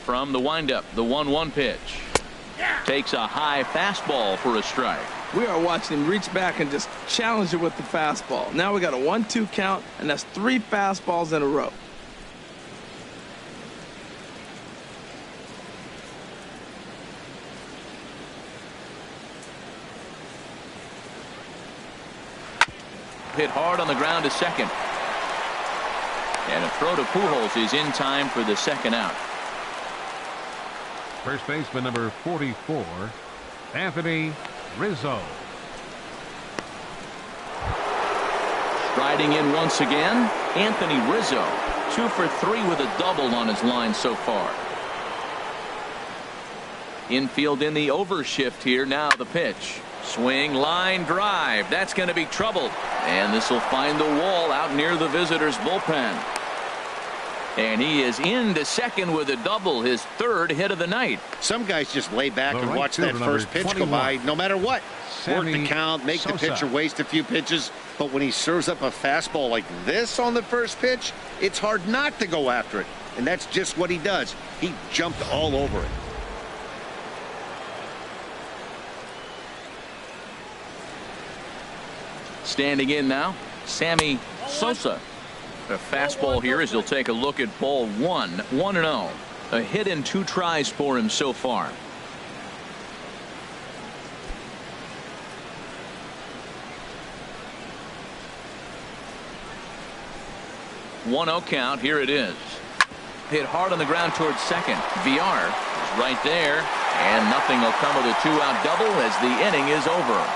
From the windup, the 1-1 pitch. Takes a high fastball for a strike. We are watching him reach back and just challenge it with the fastball. Now we got a 1-2 count, and that's 3 fastballs in a row. Hit hard on the ground to second. And a throw to Pujols is in time for the second out. First baseman number 44, Anthony Rizzo. Striding in once again, Anthony Rizzo. 2 for 3 with a double on his line so far. Infield in the overshift here. Now the pitch. Swing, line drive. That's going to be trouble. And this will find the wall out near the visitors' bullpen. And he is into second with a double, his 3rd hit of the night. Some guys just lay back and watch that first pitch go by no matter what. Work the count, make the pitcher waste a few pitches. But when he serves up a fastball like this on the first pitch, it's hard not to go after it. And that's just what he does. He jumped all over it. Standing in now, Sammy Sosa. A fastball here as he'll take a look at ball 1. 1-0. A hit in 2 tries for him so far. One-0 count. Here it is. Hit hard on the ground towards second. VR is right there. And nothing will come of the two-out double as the inning is over.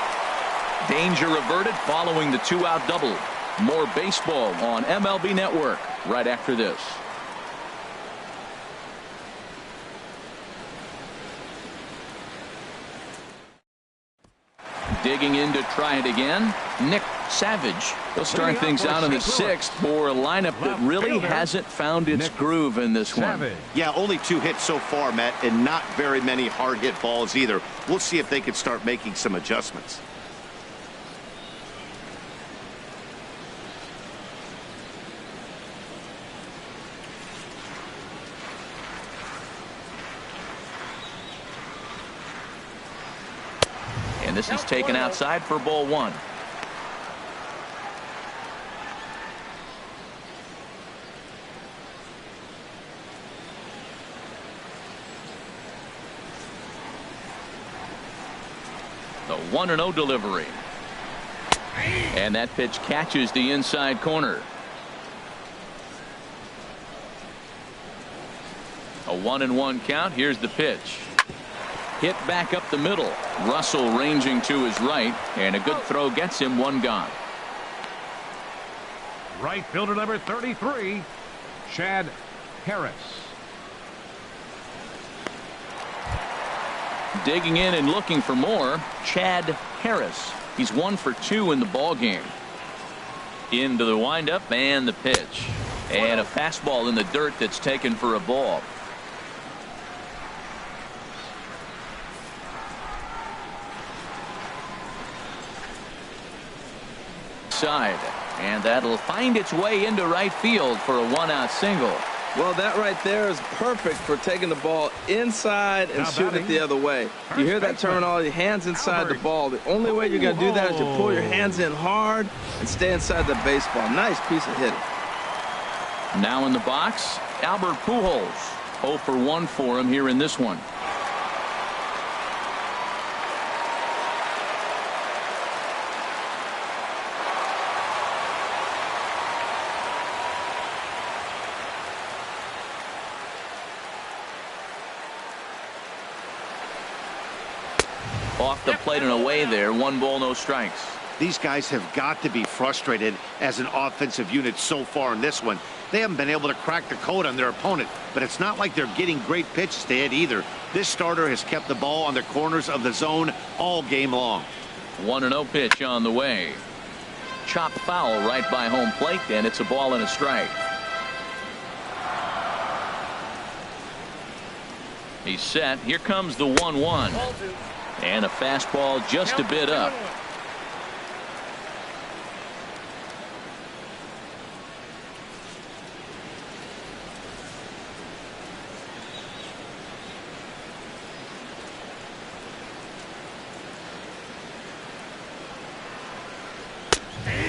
Danger averted following the two-out double. More baseball on MLB Network right after this. Digging in to try it again, Nick Savage. They'll start things out in the sixth for a lineup that really hasn't found its groove in this one. Yeah, only 2 hits so far, Matt, and not very many hard hit balls either. We'll see if they can start making some adjustments. And this is taken outside for ball 1. The 1-0 delivery. And that pitch catches the inside corner. A 1-1 count. Here's the pitch. Hit back up the middle. Russell ranging to his right, and a good throw gets him one gone. Right fielder number 33, Chad Harris. Digging in and looking for more, Chad Harris. He's 1 for 2 in the ball game. Into the windup and the pitch. And a fastball in the dirt that's taken for a ball. Side, and that'll find its way into right field for a 1-out single. Well, that right there is perfect for taking the ball inside and shooting it the other way. You hear that terminology, hands inside the ball. The only way you're going to do that is you pull your hands in hard and stay inside the baseball. Nice piece of hitting. Now in the box, Albert Pujols. 0 for 1 for him here in this one. Off the plate and away there. 1 ball, no strikes. These guys have got to be frustrated as an offensive unit so far in this one. They haven't been able to crack the code on their opponent, but it's not like they're getting great pitches to hit either. This starter has kept the ball on the corners of the zone all game long. 1-0 pitch on the way. Chopped foul right by home plate, and it's a ball and a strike. He's set. Here comes the 1-1. And a fastball just a bit up.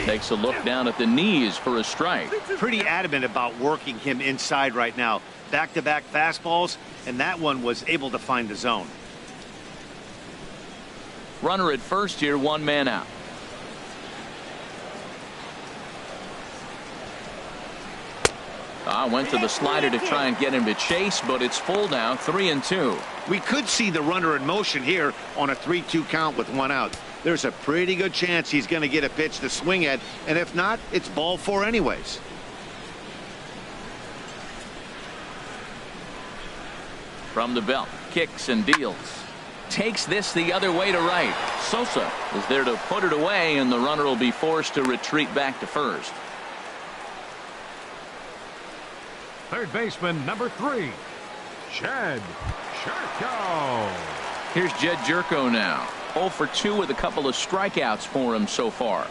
Takes a look down at the knees for a strike. Pretty adamant about working him inside right now. Back-to-back fastballs, and that one was able to find the zone. Runner at first here, 1 man out. Went to the slider to try and get him to chase, but it's full now, 3-2. We could see the runner in motion here on a 3-2 count with 1 out. There's a pretty good chance he's going to get a pitch to swing at, and if not, it's ball 4 anyways. From the belt, kicks and deals. Takes this the other way to right. Sosa is there to put it away, and the runner will be forced to retreat back to first. Third baseman number 3, Jed Jerko. Here's Jed Jerko now. 0 for 2 with a couple of strikeouts for him so far.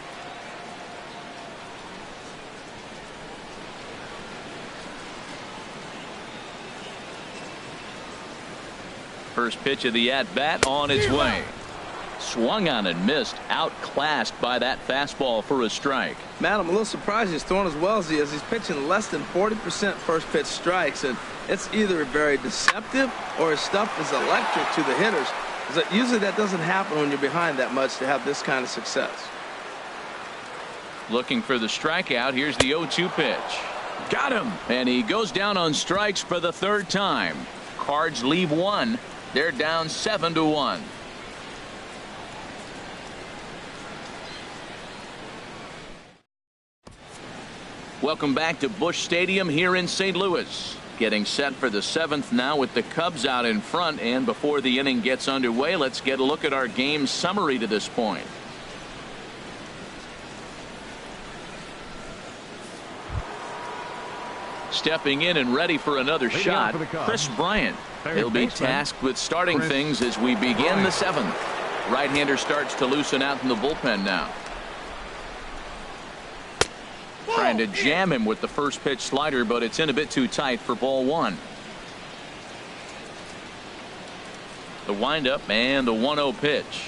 First pitch of the at-bat on its way. Swung on and missed. Outclassed by that fastball for a strike. Matt, I'm a little surprised he's throwing as well as he is. He's pitching less than 40% first pitch strikes, and it's either very deceptive or his stuff is electric to the hitters. Usually that doesn't happen when you're behind that much to have this kind of success. Looking for the strikeout. Here's the 0-2 pitch. Got him. And he goes down on strikes for the 3rd time. Cards leave 1. They're down 7-1. Welcome back to Busch Stadium here in St. Louis. Getting set for the 7th now with the Cubs out in front. And before the inning gets underway, let's get a look at our game summary to this point. Stepping in and ready for another shot, Chris Bryant. He'll be tasked with starting things as we begin the 7th. Right-hander starts to loosen out in the bullpen now. Trying to jam him with the first pitch slider, but it's in a bit too tight for ball 1. The windup and the 1-0 pitch.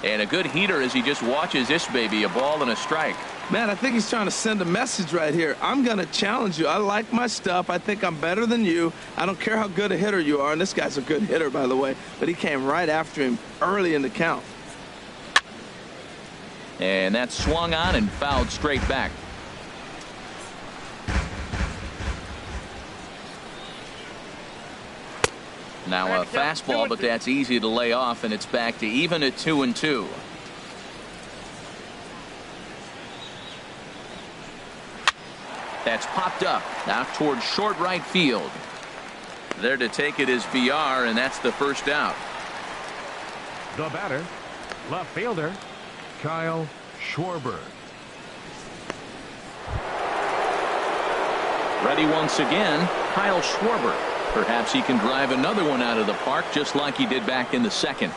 And a good heater as he just watches this baby, a ball and a strike. Man, I think he's trying to send a message right here. I'm going to challenge you. I like my stuff. I think I'm better than you. I don't care how good a hitter you are. And this guy's a good hitter, by the way. But he came right after him early in the count. And that swung on and fouled straight back. Now a fastball, but that's easy to lay off, and it's back to even at 2-2. That's popped up out towards short right field. There to take it is VR, and that's the first out. The batter, left fielder, Kyle Schwarber. Ready once again, Kyle Schwarber. Perhaps he can drive another one out of the park just like he did back in the 2nd.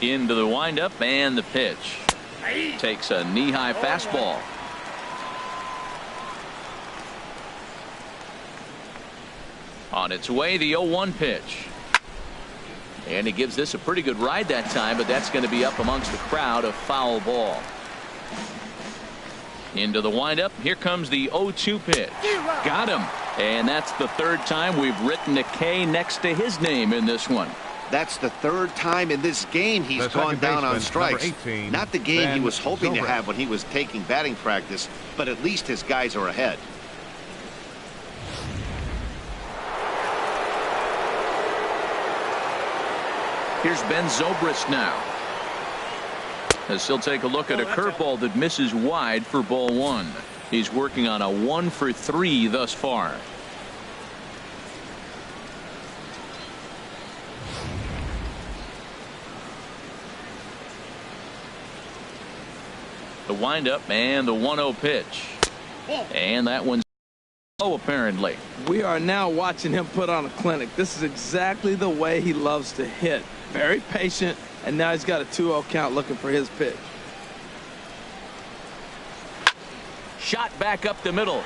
Into the windup and the pitch. Takes a knee-high fastball. On its way, the 0-1 pitch. And he gives this a pretty good ride that time, but that's going to be up amongst the crowd, a foul ball. Into the windup. Here comes the 0-2 pitch. Got him. And that's the 3rd time we've written a K next to his name in this one. That's the 3rd time in this game he's gone down on strikes. 18, not the game he was hoping to have when he was taking batting practice, but at least his guys are ahead. Here's Ben Zobrist now. As he'll take a look at a curveball that misses wide for ball 1. He's working on a 1 for 3 thus far. The windup and the 1-0 pitch. And that one's low apparently. We are now watching him put on a clinic. This is exactly the way he loves to hit. Very patient, and now he's got a 2-0 count looking for his pitch. Shot back up the middle.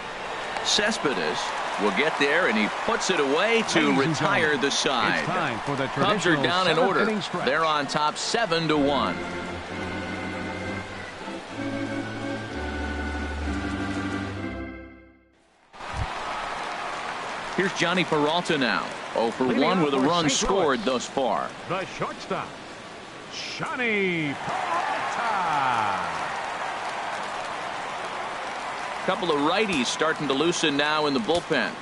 Cespedes will get there, and he puts it away to retire the side. Cubs are down in order. They're on top 7-1. Here's Johnny Peralta now. 0 for 1 with a run scored thus far. The shortstop, Johnny Peralta. Couple of righties starting to loosen now in the bullpen.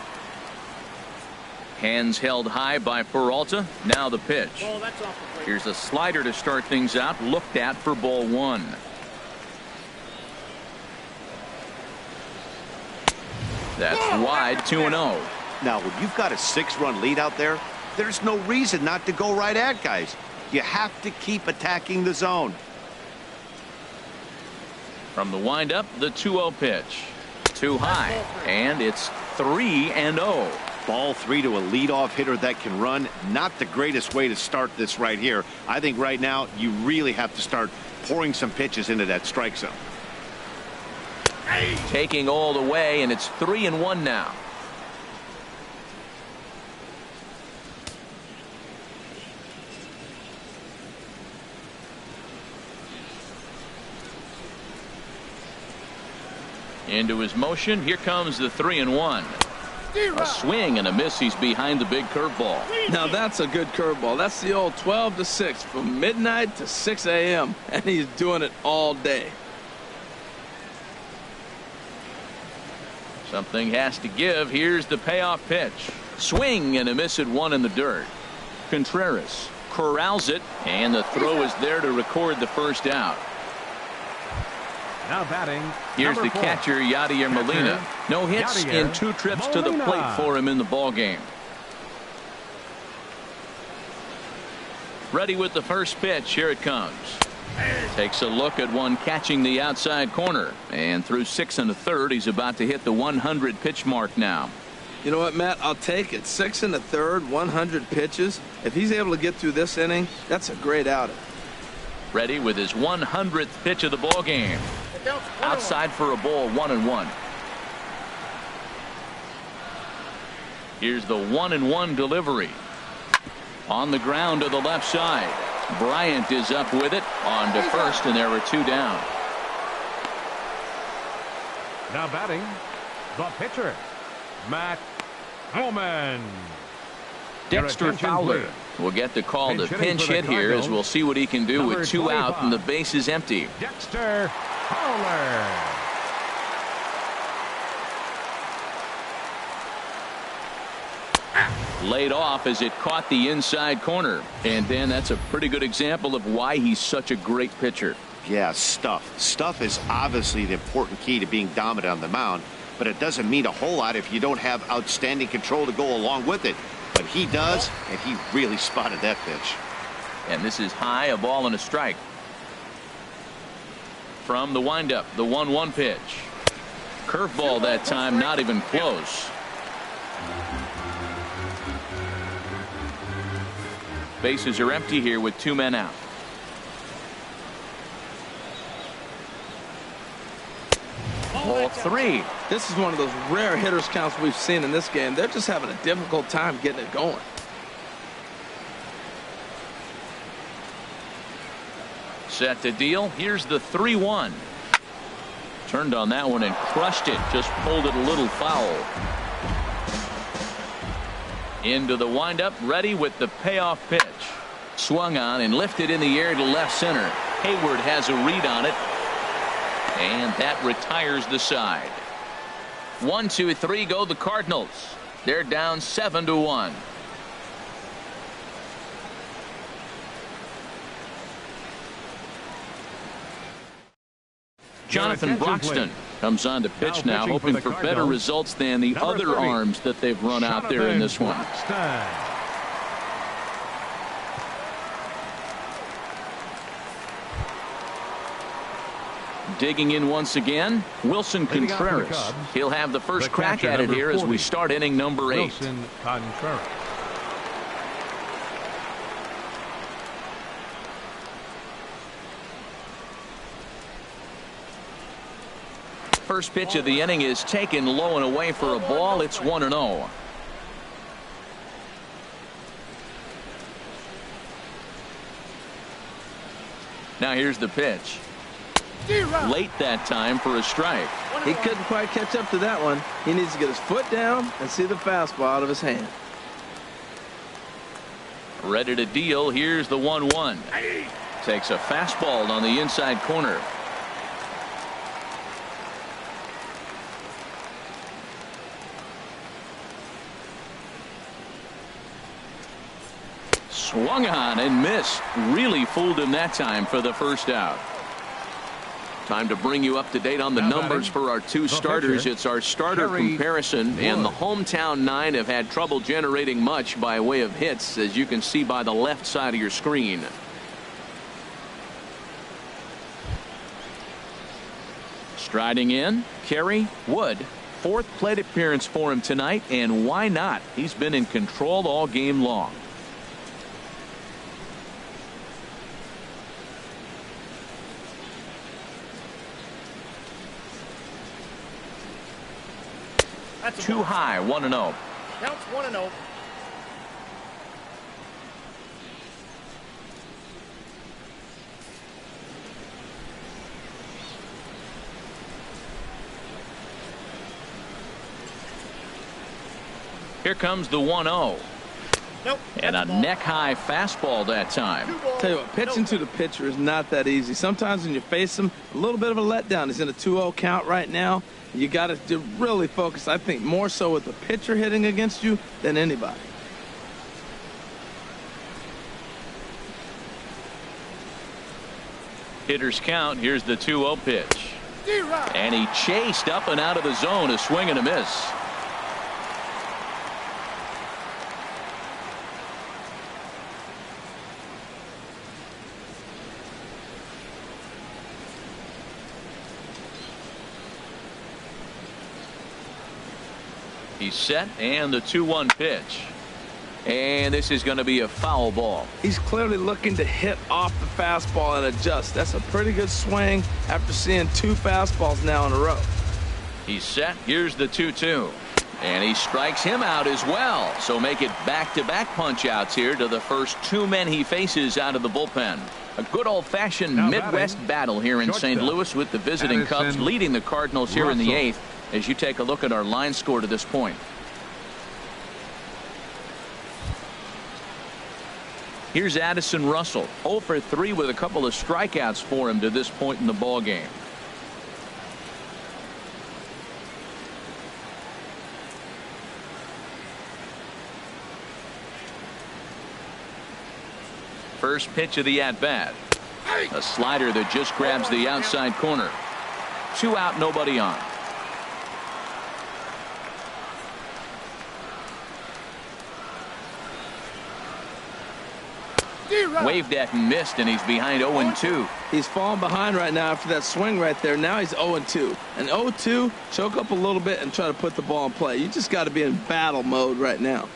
Hands held high by Peralta. Now the pitch. Here's a slider to start things out. Looked at for ball 1. That's wide. 2-0. Now, when you've got a 6-run lead out there, there's no reason not to go right at guys. You have to keep attacking the zone. From the windup, the 2-0 pitch. Too high, and it's 3-0. Ball 3 to a leadoff hitter that can run. Not the greatest way to start this right here. I think right now you really have to start pouring some pitches into that strike zone. Taking all the way, and it's 3-1 now. Into his motion. Here comes the 3-1. A swing and a miss. He's behind the big curveball. Now that's a good curveball. That's the old 12 to 6 from midnight to 6 a.m. and he's doing it all day. Something has to give. Here's the payoff pitch. Swing and a miss at one in the dirt. Contreras corrals it, and the throw is there to record the first out. Now batting. Here's the 4. catcher, Yadier Molina. No hits in 2 trips to the plate for him in the ball game. Ready with the first pitch. Here it comes. Takes a look at one catching the outside corner, and through 6 1/3, he's about to hit the 100 pitch mark now. You know what, Matt? I'll take it. 6 1/3, 100 pitches. If he's able to get through this inning, that's a great outing. Ready with his 100th pitch of the ball game. Outside for a ball, 1-1. Here's the 1-1 delivery. On the ground to the left side. Bryant is up with it on to first, and there were 2 down. Now batting, the pitcher, Matt Holman. Dexter Fowler will get the call to pinch hit here, as we'll see what he can do with 2 out and the base is empty. Dexter Fowler. Laid off as it caught the inside corner. And Dan, that's a pretty good example of why he's such a great pitcher. Yeah, stuff is obviously the important key to being dominant on the mound, but it doesn't mean a whole lot if you don't have outstanding control to go along with it. But he does, and he really spotted that pitch. And this is high, a ball and a strike. From the windup, the 1-1 pitch. Curveball that time, not even close. Bases are empty here with 2 men out. Ball 3. This is one of those rare hitters counts we've seen in this game. They're just having a difficult time getting it going. Set to deal. Here's the 3-1. Turned on that one and crushed it. Just pulled it a little foul. Into the windup, ready with the payoff pitch. Swung on and lifted in the air to left center. Hayward has a read on it, and that retires the side. 1, 2, 3 go the Cardinals. They're down 7-1. Jonathan Broxton comes on to pitch now, hoping for better results than the other arms that they've run out there in this one. Digging in once again, Wilson Contreras. He'll have the first crack at it here as we start inning number 8. Wilson Contreras. First pitch of the inning is taken low and away for a ball. It's 1-0. Now here's the pitch. Late that time for a strike. He couldn't quite catch up to that one. He needs to get his foot down and see the fastball out of his hand. Ready to deal. Here's the 1-1. Takes a fastball on the inside corner. Swung on and missed. Really fooled him that time for the first out. Time to bring you up to date on the numbers for our 2 starters. It's our starter comparison, and the hometown 9 have had trouble generating much by way of hits, as you can see by the left side of your screen. Striding in, Kerry Wood. 4th plate appearance for him tonight, and why not? He's been in control all game long. Too high, 1-0. Counts 1-0. Here comes the 1-0. And a neck-high fastball that time. Tell you what, pitching to the pitcher is not that easy. Sometimes when you face him, a little bit of a letdown. He's in a 2-0 count right now. You got to really focus, I think, more so with the pitcher hitting against you than anybody. Hitters count. Here's the 2-0 pitch. And he chased up and out of the zone. A swing and a miss. He's set, and the 2-1 pitch. And this is going to be a foul ball. He's clearly looking to hit off the fastball and adjust. That's a pretty good swing after seeing 2 fastballs now in a row. He's set. Here's the 2-2. And he strikes him out as well. So make it back-to-back punch-outs here to the first 2 men he faces out of the bullpen. A good old-fashioned Midwest battle here in St. Louis with the visiting Cubs leading the Cardinals here in the 8th as you take a look at our line score to this point. Here's Addison Russell, 0 for 3 with a couple of strikeouts for him to this point in the ball game. First pitch of the at-bat. A slider that just grabs the outside corner. 2 out, nobody on. Waved at and missed, and he's behind 0-2. He's falling behind right now after that swing right there. Now he's 0-2. And 0-2, choke up a little bit and try to put the ball in play. You just got to be in battle mode right now.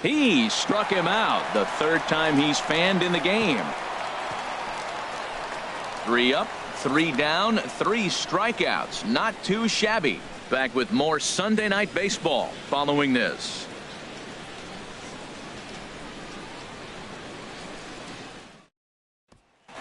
He struck him out. The 3rd time he's fanned in the game. 3 up, 3 down, 3 strikeouts. Not too shabby. Back with more Sunday Night Baseball following this.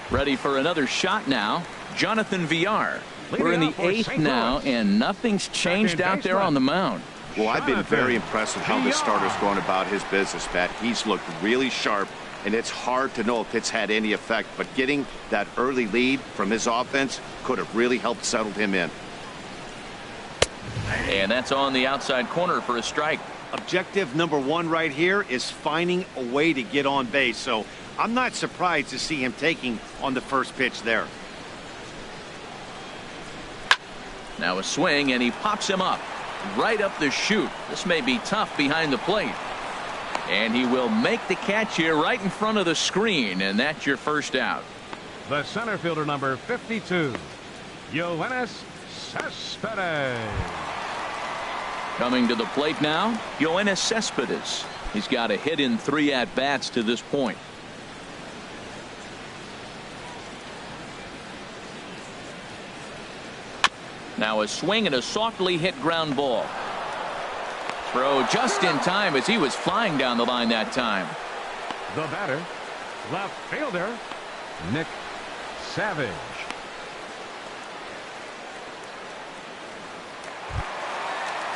Ready for another shot now. Jonathan Villar. We're in the 8th now, and nothing's changed out there on the mound. Well, I've been very impressed with how this starter's going about his business, Pat. He's looked really sharp, and it's hard to know if it's had any effect, but getting that early lead from his offense could have really helped settle him in. And that's on the outside corner for a strike. Objective number 1 right here is finding a way to get on base. So I'm not surprised to see him taking on the first pitch there. Now a swing, and he pops him up right up the chute. This may be tough behind the plate. And he will make the catch here right in front of the screen, and that's your first out. The center fielder, number 52, Yoenis Cespedes. Coming to the plate now, Yoenis Cespedes. He's got a hit in 3 at-bats to this point. Now a swing and a softly hit ground ball. Throw just in time as he was flying down the line that time. The batter, left fielder, Nick Savage.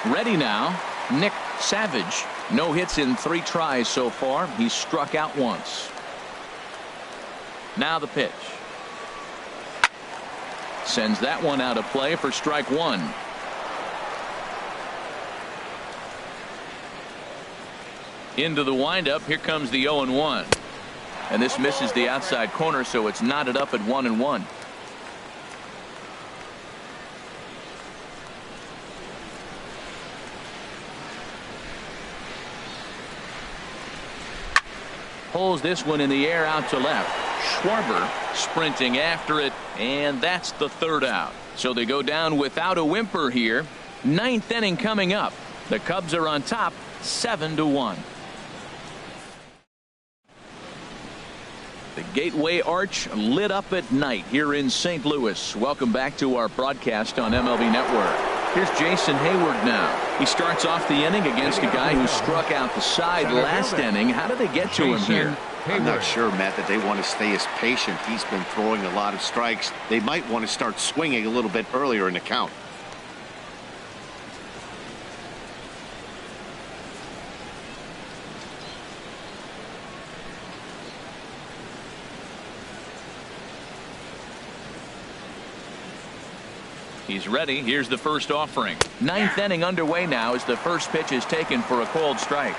Ready now, Nick Savage. No hits in 3 tries so far. He's struck out once. Now the pitch. Sends that one out of play for strike 1. Into the windup. Here comes the 0-1. And this misses the outside corner, so it's knotted up at 1-1. Pulls this one in the air out to left. Schwarber sprinting after it, and that's the 3rd out. So they go down without a whimper here. 9th inning coming up. The Cubs are on top 7-1. The Gateway Arch lit up at night here in St. Louis. Welcome back to our broadcast on MLB Network. Here's Jason Hayward now. He starts off the inning against a guy who struck out the side last inning. How did they get to him here? I'm not sure, Matt, that they want to stay as patient. He's been throwing a lot of strikes. They might want to start swinging a little bit earlier in the count. He's ready. Here's the first offering. Ninth inning underway now as the first pitch is taken for a called strike.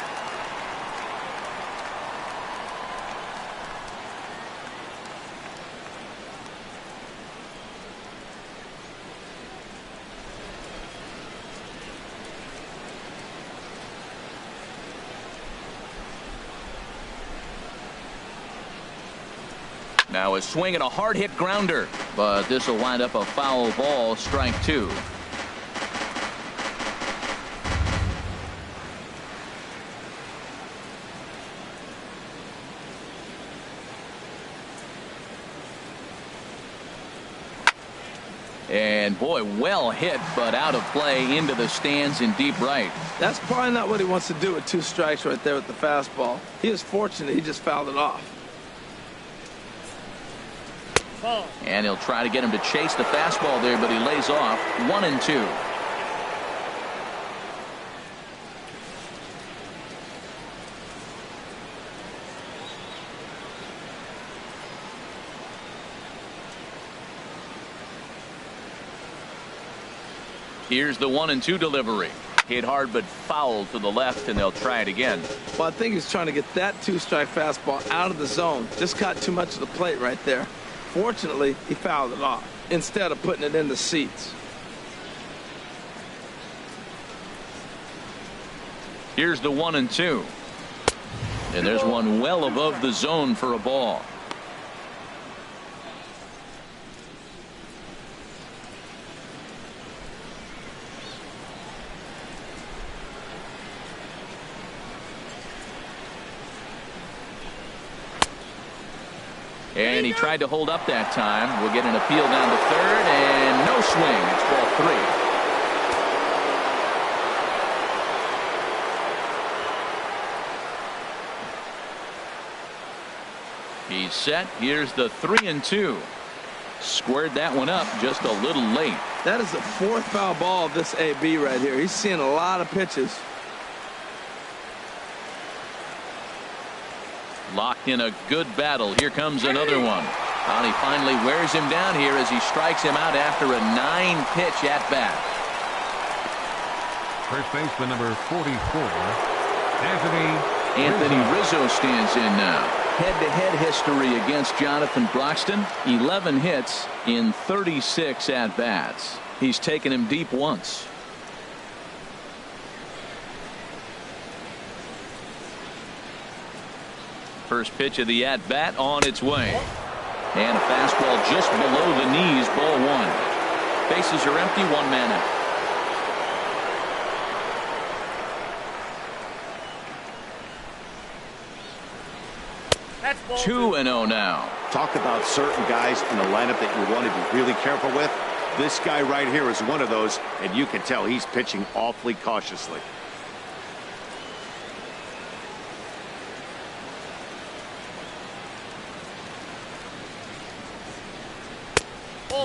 Now a swing and a hard hit grounder, but this will wind up a foul ball, strike two. And boy, well hit, but out of play into the stands in deep right. That's probably not what he wants to do with 2 strikes right there with the fastball. He is fortunate he just fouled it off. And he'll try to get him to chase the fastball there, but he lays off 1-2. Here's the 1-2 delivery. Hit hard but foul to the left, and they'll try it again. Well, I think he's trying to get that 2-strike fastball out of the zone. Just got too much of the plate right there. Fortunately, he fouled it off instead of putting it in the seats. Here's the 1-2. And there's one well above the zone for a ball. And he tried to hold up that time. We'll get an appeal down to third, and no swing. It's ball 3. He's set. Here's the 3-2. Squared that one up just a little late. That is the 4th foul ball of this AB right here. He's seeing a lot of pitches. Locked in a good battle. Here comes another one. And he finally wears him down here as he strikes him out after a 9-pitch at bat. First baseman number 44, Anthony Rizzo stands in now. Head-to-head history against Jonathan Broxton. 11 hits in 36 at-bats. He's taken him deep once. First pitch of the at-bat on its way. And a fastball just below the knees, ball 1. Bases are empty, 1 man out. That's 2-0 now. Talk about certain guys in the lineup that you want to be really careful with. This guy right here is one of those, and you can tell he's pitching awfully cautiously.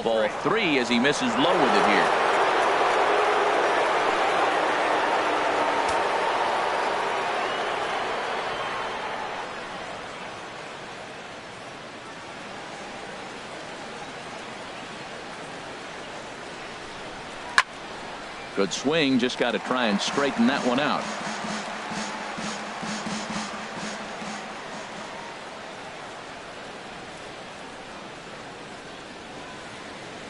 Ball 3 as he misses low with it here. Good swing, just got to try and straighten that one out.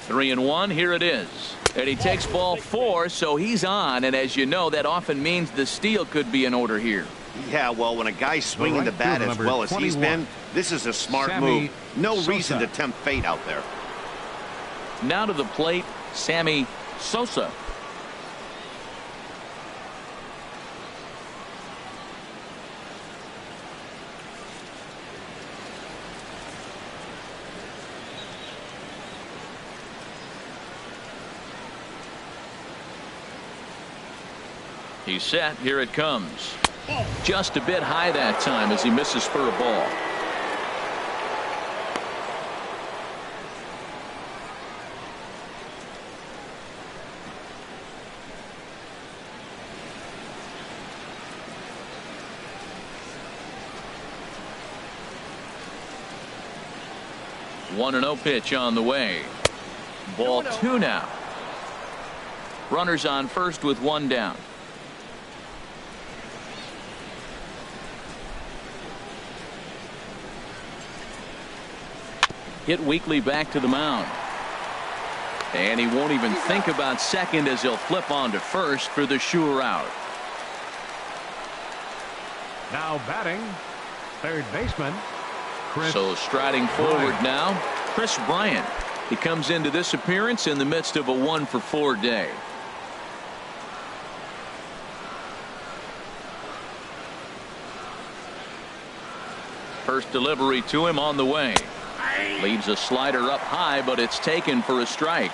Three and 1, here it is. And he takes ball 4, so he's on, and as you know, that often means the steal could be in order here. Yeah, well, when a guy's swinging the bat as well as he's been, this is a smart move. No reason to tempt fate out there. Now to the plate, Sammy Sosa. He's set. Here it comes. Just a bit high that time as he misses for a ball. One 1-0 pitch on the way. Ball 2 now. Runners on first with one down. Hit Weekly back to the mound. And he won't even think about second as he'll flip on to first for the sure out. Now batting, third baseman, Chris. So striding forward now, Chris Bryant. He comes into this appearance in the midst of a 1-for-4 day. First delivery to him on the way. Leaves a slider up high, but it's taken for a strike.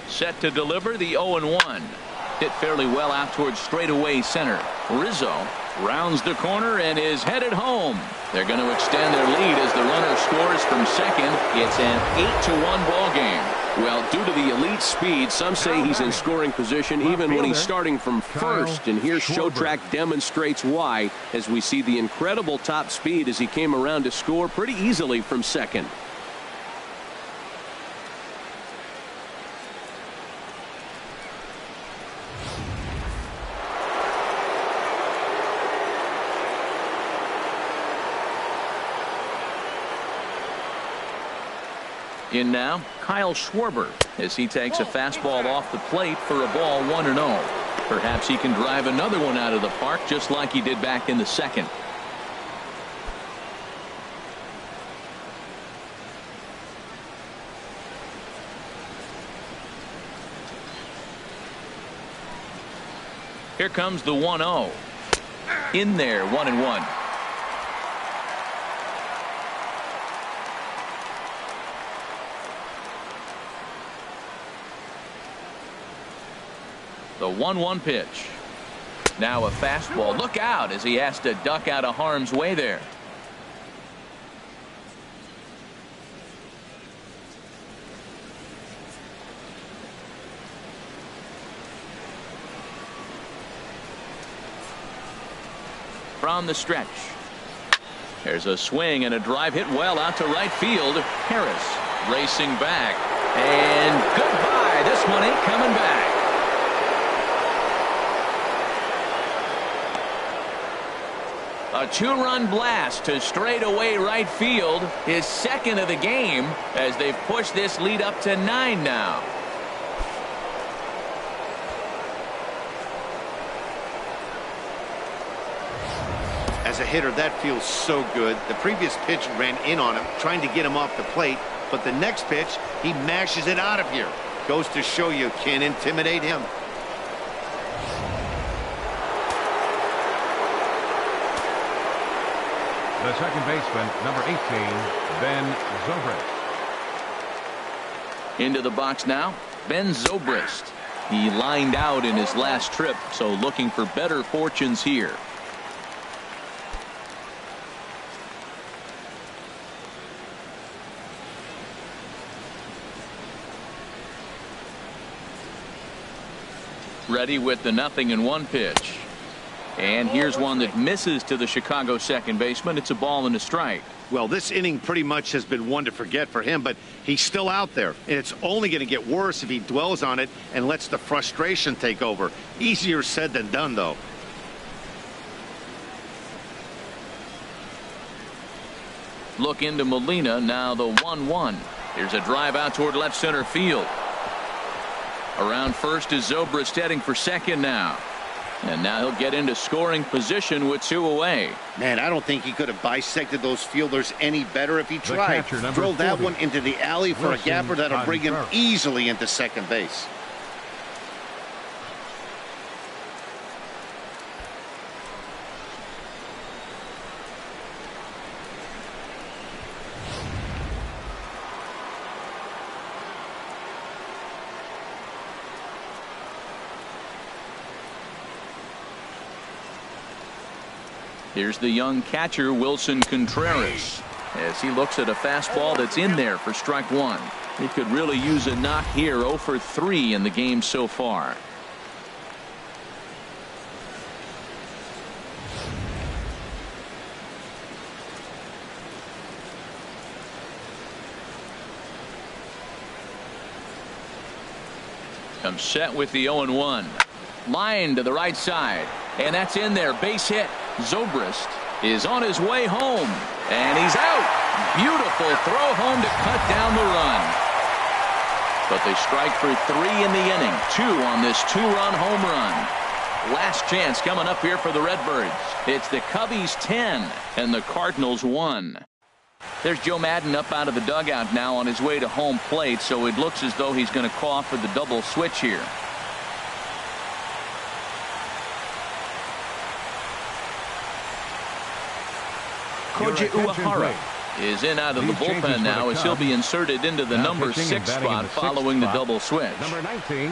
Set to deliver the 0-1. Hit fairly well out towards straightaway center. Rizzo rounds the corner and is headed home. They're going to extend their lead as the runner scores from second. It's an 8-1 ball game. Well, due to the elite speed, some say he's in scoring position even when he's starting from first. And here Showtrack demonstrates why, as we see the incredible top speed as he came around to score pretty easily from second. In now, Kyle Schwarber as he takes a fastball off the plate for a ball 1-0. Perhaps he can drive another one out of the park just like he did back in the second. Here comes the 1-0. In there, 1-1. The 1-1 pitch. Now a fastball. Look out as he has to duck out of harm's way there. From the stretch. There's a swing and a drive hit well out to right field. Harris racing back. And goodbye. This one ain't coming back. A two-run blast to straightaway right field, his second of the game, as they've pushed this lead up to 9 now. As a hitter, that feels so good. The previous pitch ran in on him, trying to get him off the plate, but the next pitch, he mashes it out of here. Goes to show you can't intimidate him. The second baseman, number 18, Ben Zobrist. Into the box now, Ben Zobrist. He lined out in his last trip, so looking for better fortunes here. Ready with the 0-1 pitch. And here's one that misses to the Chicago second baseman. It's a ball and a strike. Well, this inning pretty much has been one to forget for him, but he's still out there. And it's only going to get worse if he dwells on it and lets the frustration take over. Easier said than done, though. Look into Molina, now the 1-1. Here's a drive out toward left center field. Around first is Zobrist heading for second now. And now he'll get into scoring position with 2 away. Man, I don't think he could have bisected those fielders any better if he tried. Throw that one into the alley for a gapper that'll bring him easily into second base. Here's the young catcher, Wilson Contreras, as he looks at a fastball that's in there for strike 1. He could really use a knock here. 0 for 3 in the game so far. Comes set with the 0-1. Line to the right side. And that's in there. Base hit. Zobrist is on his way home. And he's out. Beautiful throw home to cut down the run. But they strike for 3 in the inning. 2 on this 2-run home run. Last chance coming up here for the Redbirds. It's the Cubbies 10 and the Cardinals 1. There's Joe Madden up out of the dugout now on his way to home plate, so it looks as though he's going to call for the double switch here. Koji Uehara is in out of the bullpen now as he'll be inserted into the number 6 spot following the double switch. Number 19.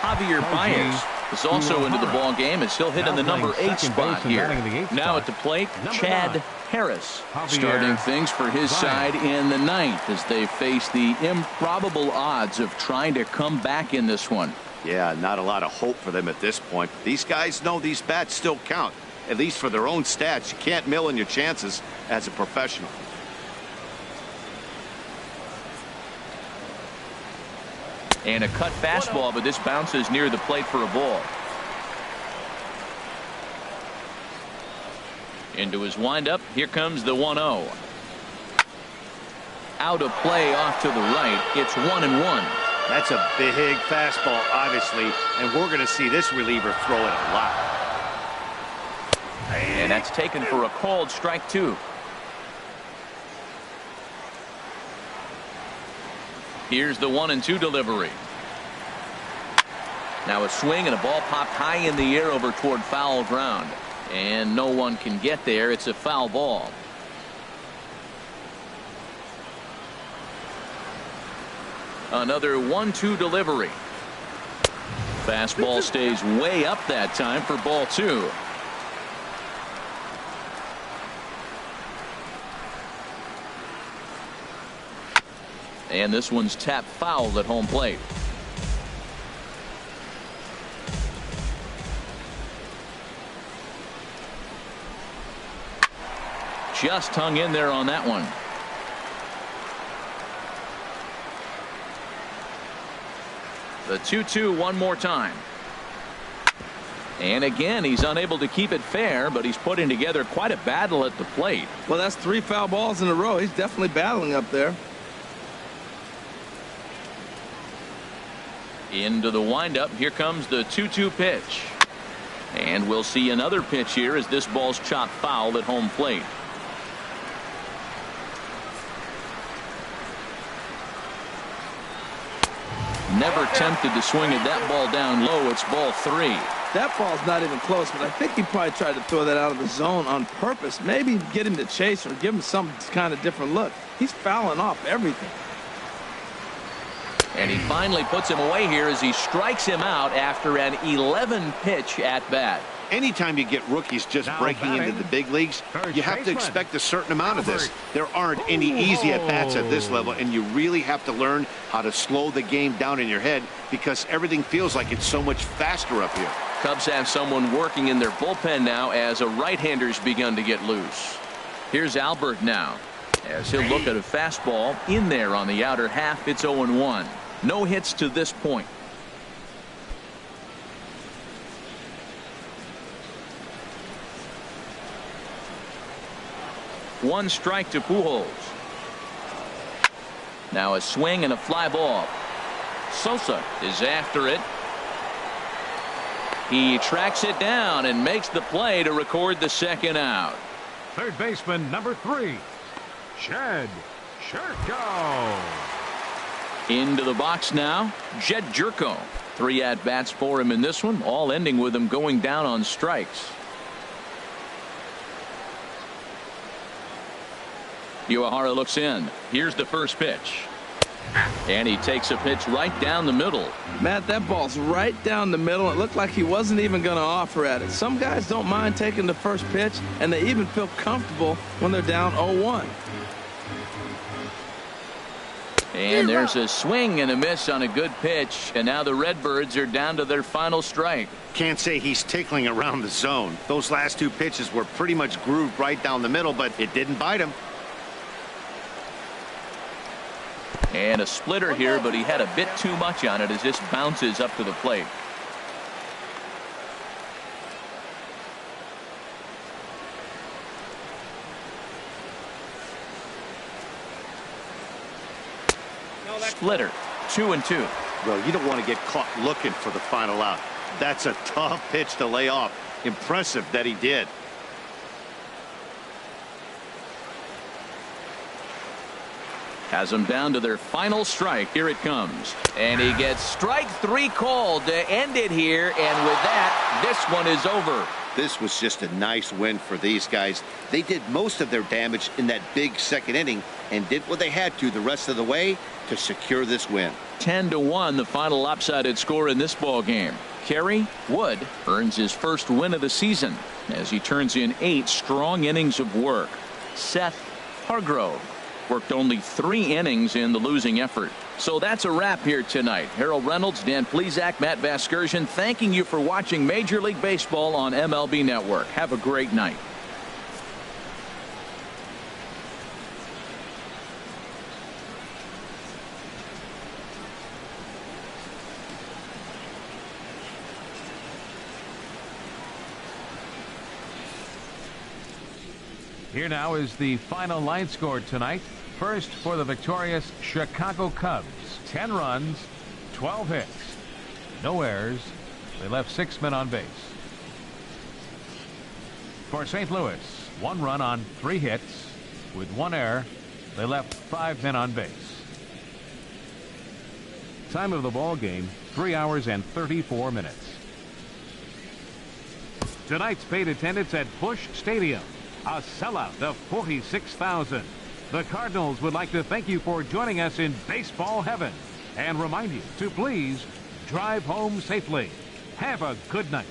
Javier Baez is also into the ball game as he'll hit in the number 8 spot here. Now at the plate, Chad Harris starting things for his side in the 9th as they face the improbable odds of trying to come back in this one. Yeah, not a lot of hope for them at this point. These guys know these bats still count, at least for their own stats. You can't mill in your chances as a professional. And a cut fastball, but this bounces near the plate for a ball. Into his windup. Here comes the 1-0. Out of play off to the right. It's 1-1. That's a big fastball, obviously, and we're going to see this reliever throw it a lot. And that's taken for a called strike 2. Here's the 1-2 delivery. Now a swing and a ball popped high in the air over toward foul ground. And no one can get there. It's a foul ball. Another 1-2 delivery. Fastball stays way up that time for ball 2. And this one's tapped foul at home plate. Just hung in there on that one. The 2-2 one more time. And again, he's unable to keep it fair, but he's putting together quite a battle at the plate. Well, that's 3 foul balls in a row. He's definitely battling up there. Into the windup. Here comes the 2-2 pitch. And we'll see another pitch here as this ball's chopped foul at home plate. Never tempted to swing at that ball down low. It's ball 3. That ball's not even close, but I think he probably tried to throw that out of the zone on purpose. Maybe get him to chase or give him some kind of different look. He's fouling off everything. And he finally puts him away here as he strikes him out after an 11 pitch at bat. Anytime you get rookies just breaking into the big leagues, you have to expect a certain amount of this. There aren't any easy at-bats at this level, and you really have to learn how to slow the game down in your head because everything feels like it's so much faster up here. Cubs have someone working in their bullpen now as a right-hander's begun to get loose. Here's Albert now as he'll look at a fastball in there on the outer half. It's 0-1. No hits to this point. One strike to Pujols. Now a swing and a fly ball. Sosa is after it. He tracks it down and makes the play to record the second out. Third baseman number 3, Jed Jerko. Into the box now, Jed Jerko. 3 at-bats for him in this one, all ending with him going down on strikes. Uehara looks in. Here's the first pitch. And he takes a pitch right down the middle. Matt, that ball's right down the middle. It looked like he wasn't even going to offer at it. Some guys don't mind taking the first pitch, and they even feel comfortable when they're down 0-1. And there's a swing and a miss on a good pitch. And now the Redbirds are down to their final strike. Can't say he's tickling around the zone. Those last two pitches were pretty much grooved right down the middle, but it didn't bite him. And a splitter here, but he had a bit too much on it as this bounces up to the plate. Splitter, 2-2. Well, you don't want to get caught looking for the final out. That's a tough pitch to lay off. Impressive that he did. Has them down to their final strike. Here it comes. And he gets strike 3 called to end it here. And with that, this one is over. This was just a nice win for these guys. They did most of their damage in that big second inning and did what they had to the rest of the way to secure this win. 10-1, the final lopsided score in this ball game. Kerry Wood earns his first win of the season as he turns in 8 strong innings of work. Seth Hargrove worked only 3 innings in the losing effort. So that's a wrap here tonight. Harold Reynolds, Dan Plesac, Matt Vasgersian, thanking you for watching Major League Baseball on MLB Network. Have a great night. Here now is the final line score tonight. First for the victorious Chicago Cubs. 10 runs, 12 hits, no errors. They left 6 men on base. For St. Louis, 1 run on 3 hits with 1 error. They left 5 men on base. Time of the ball game, 3 hours and 34 minutes. Tonight's paid attendance at Busch Stadium. A sellout of 46,000. The Cardinals would like to thank you for joining us in baseball heaven and remind you to please drive home safely. Have a good night.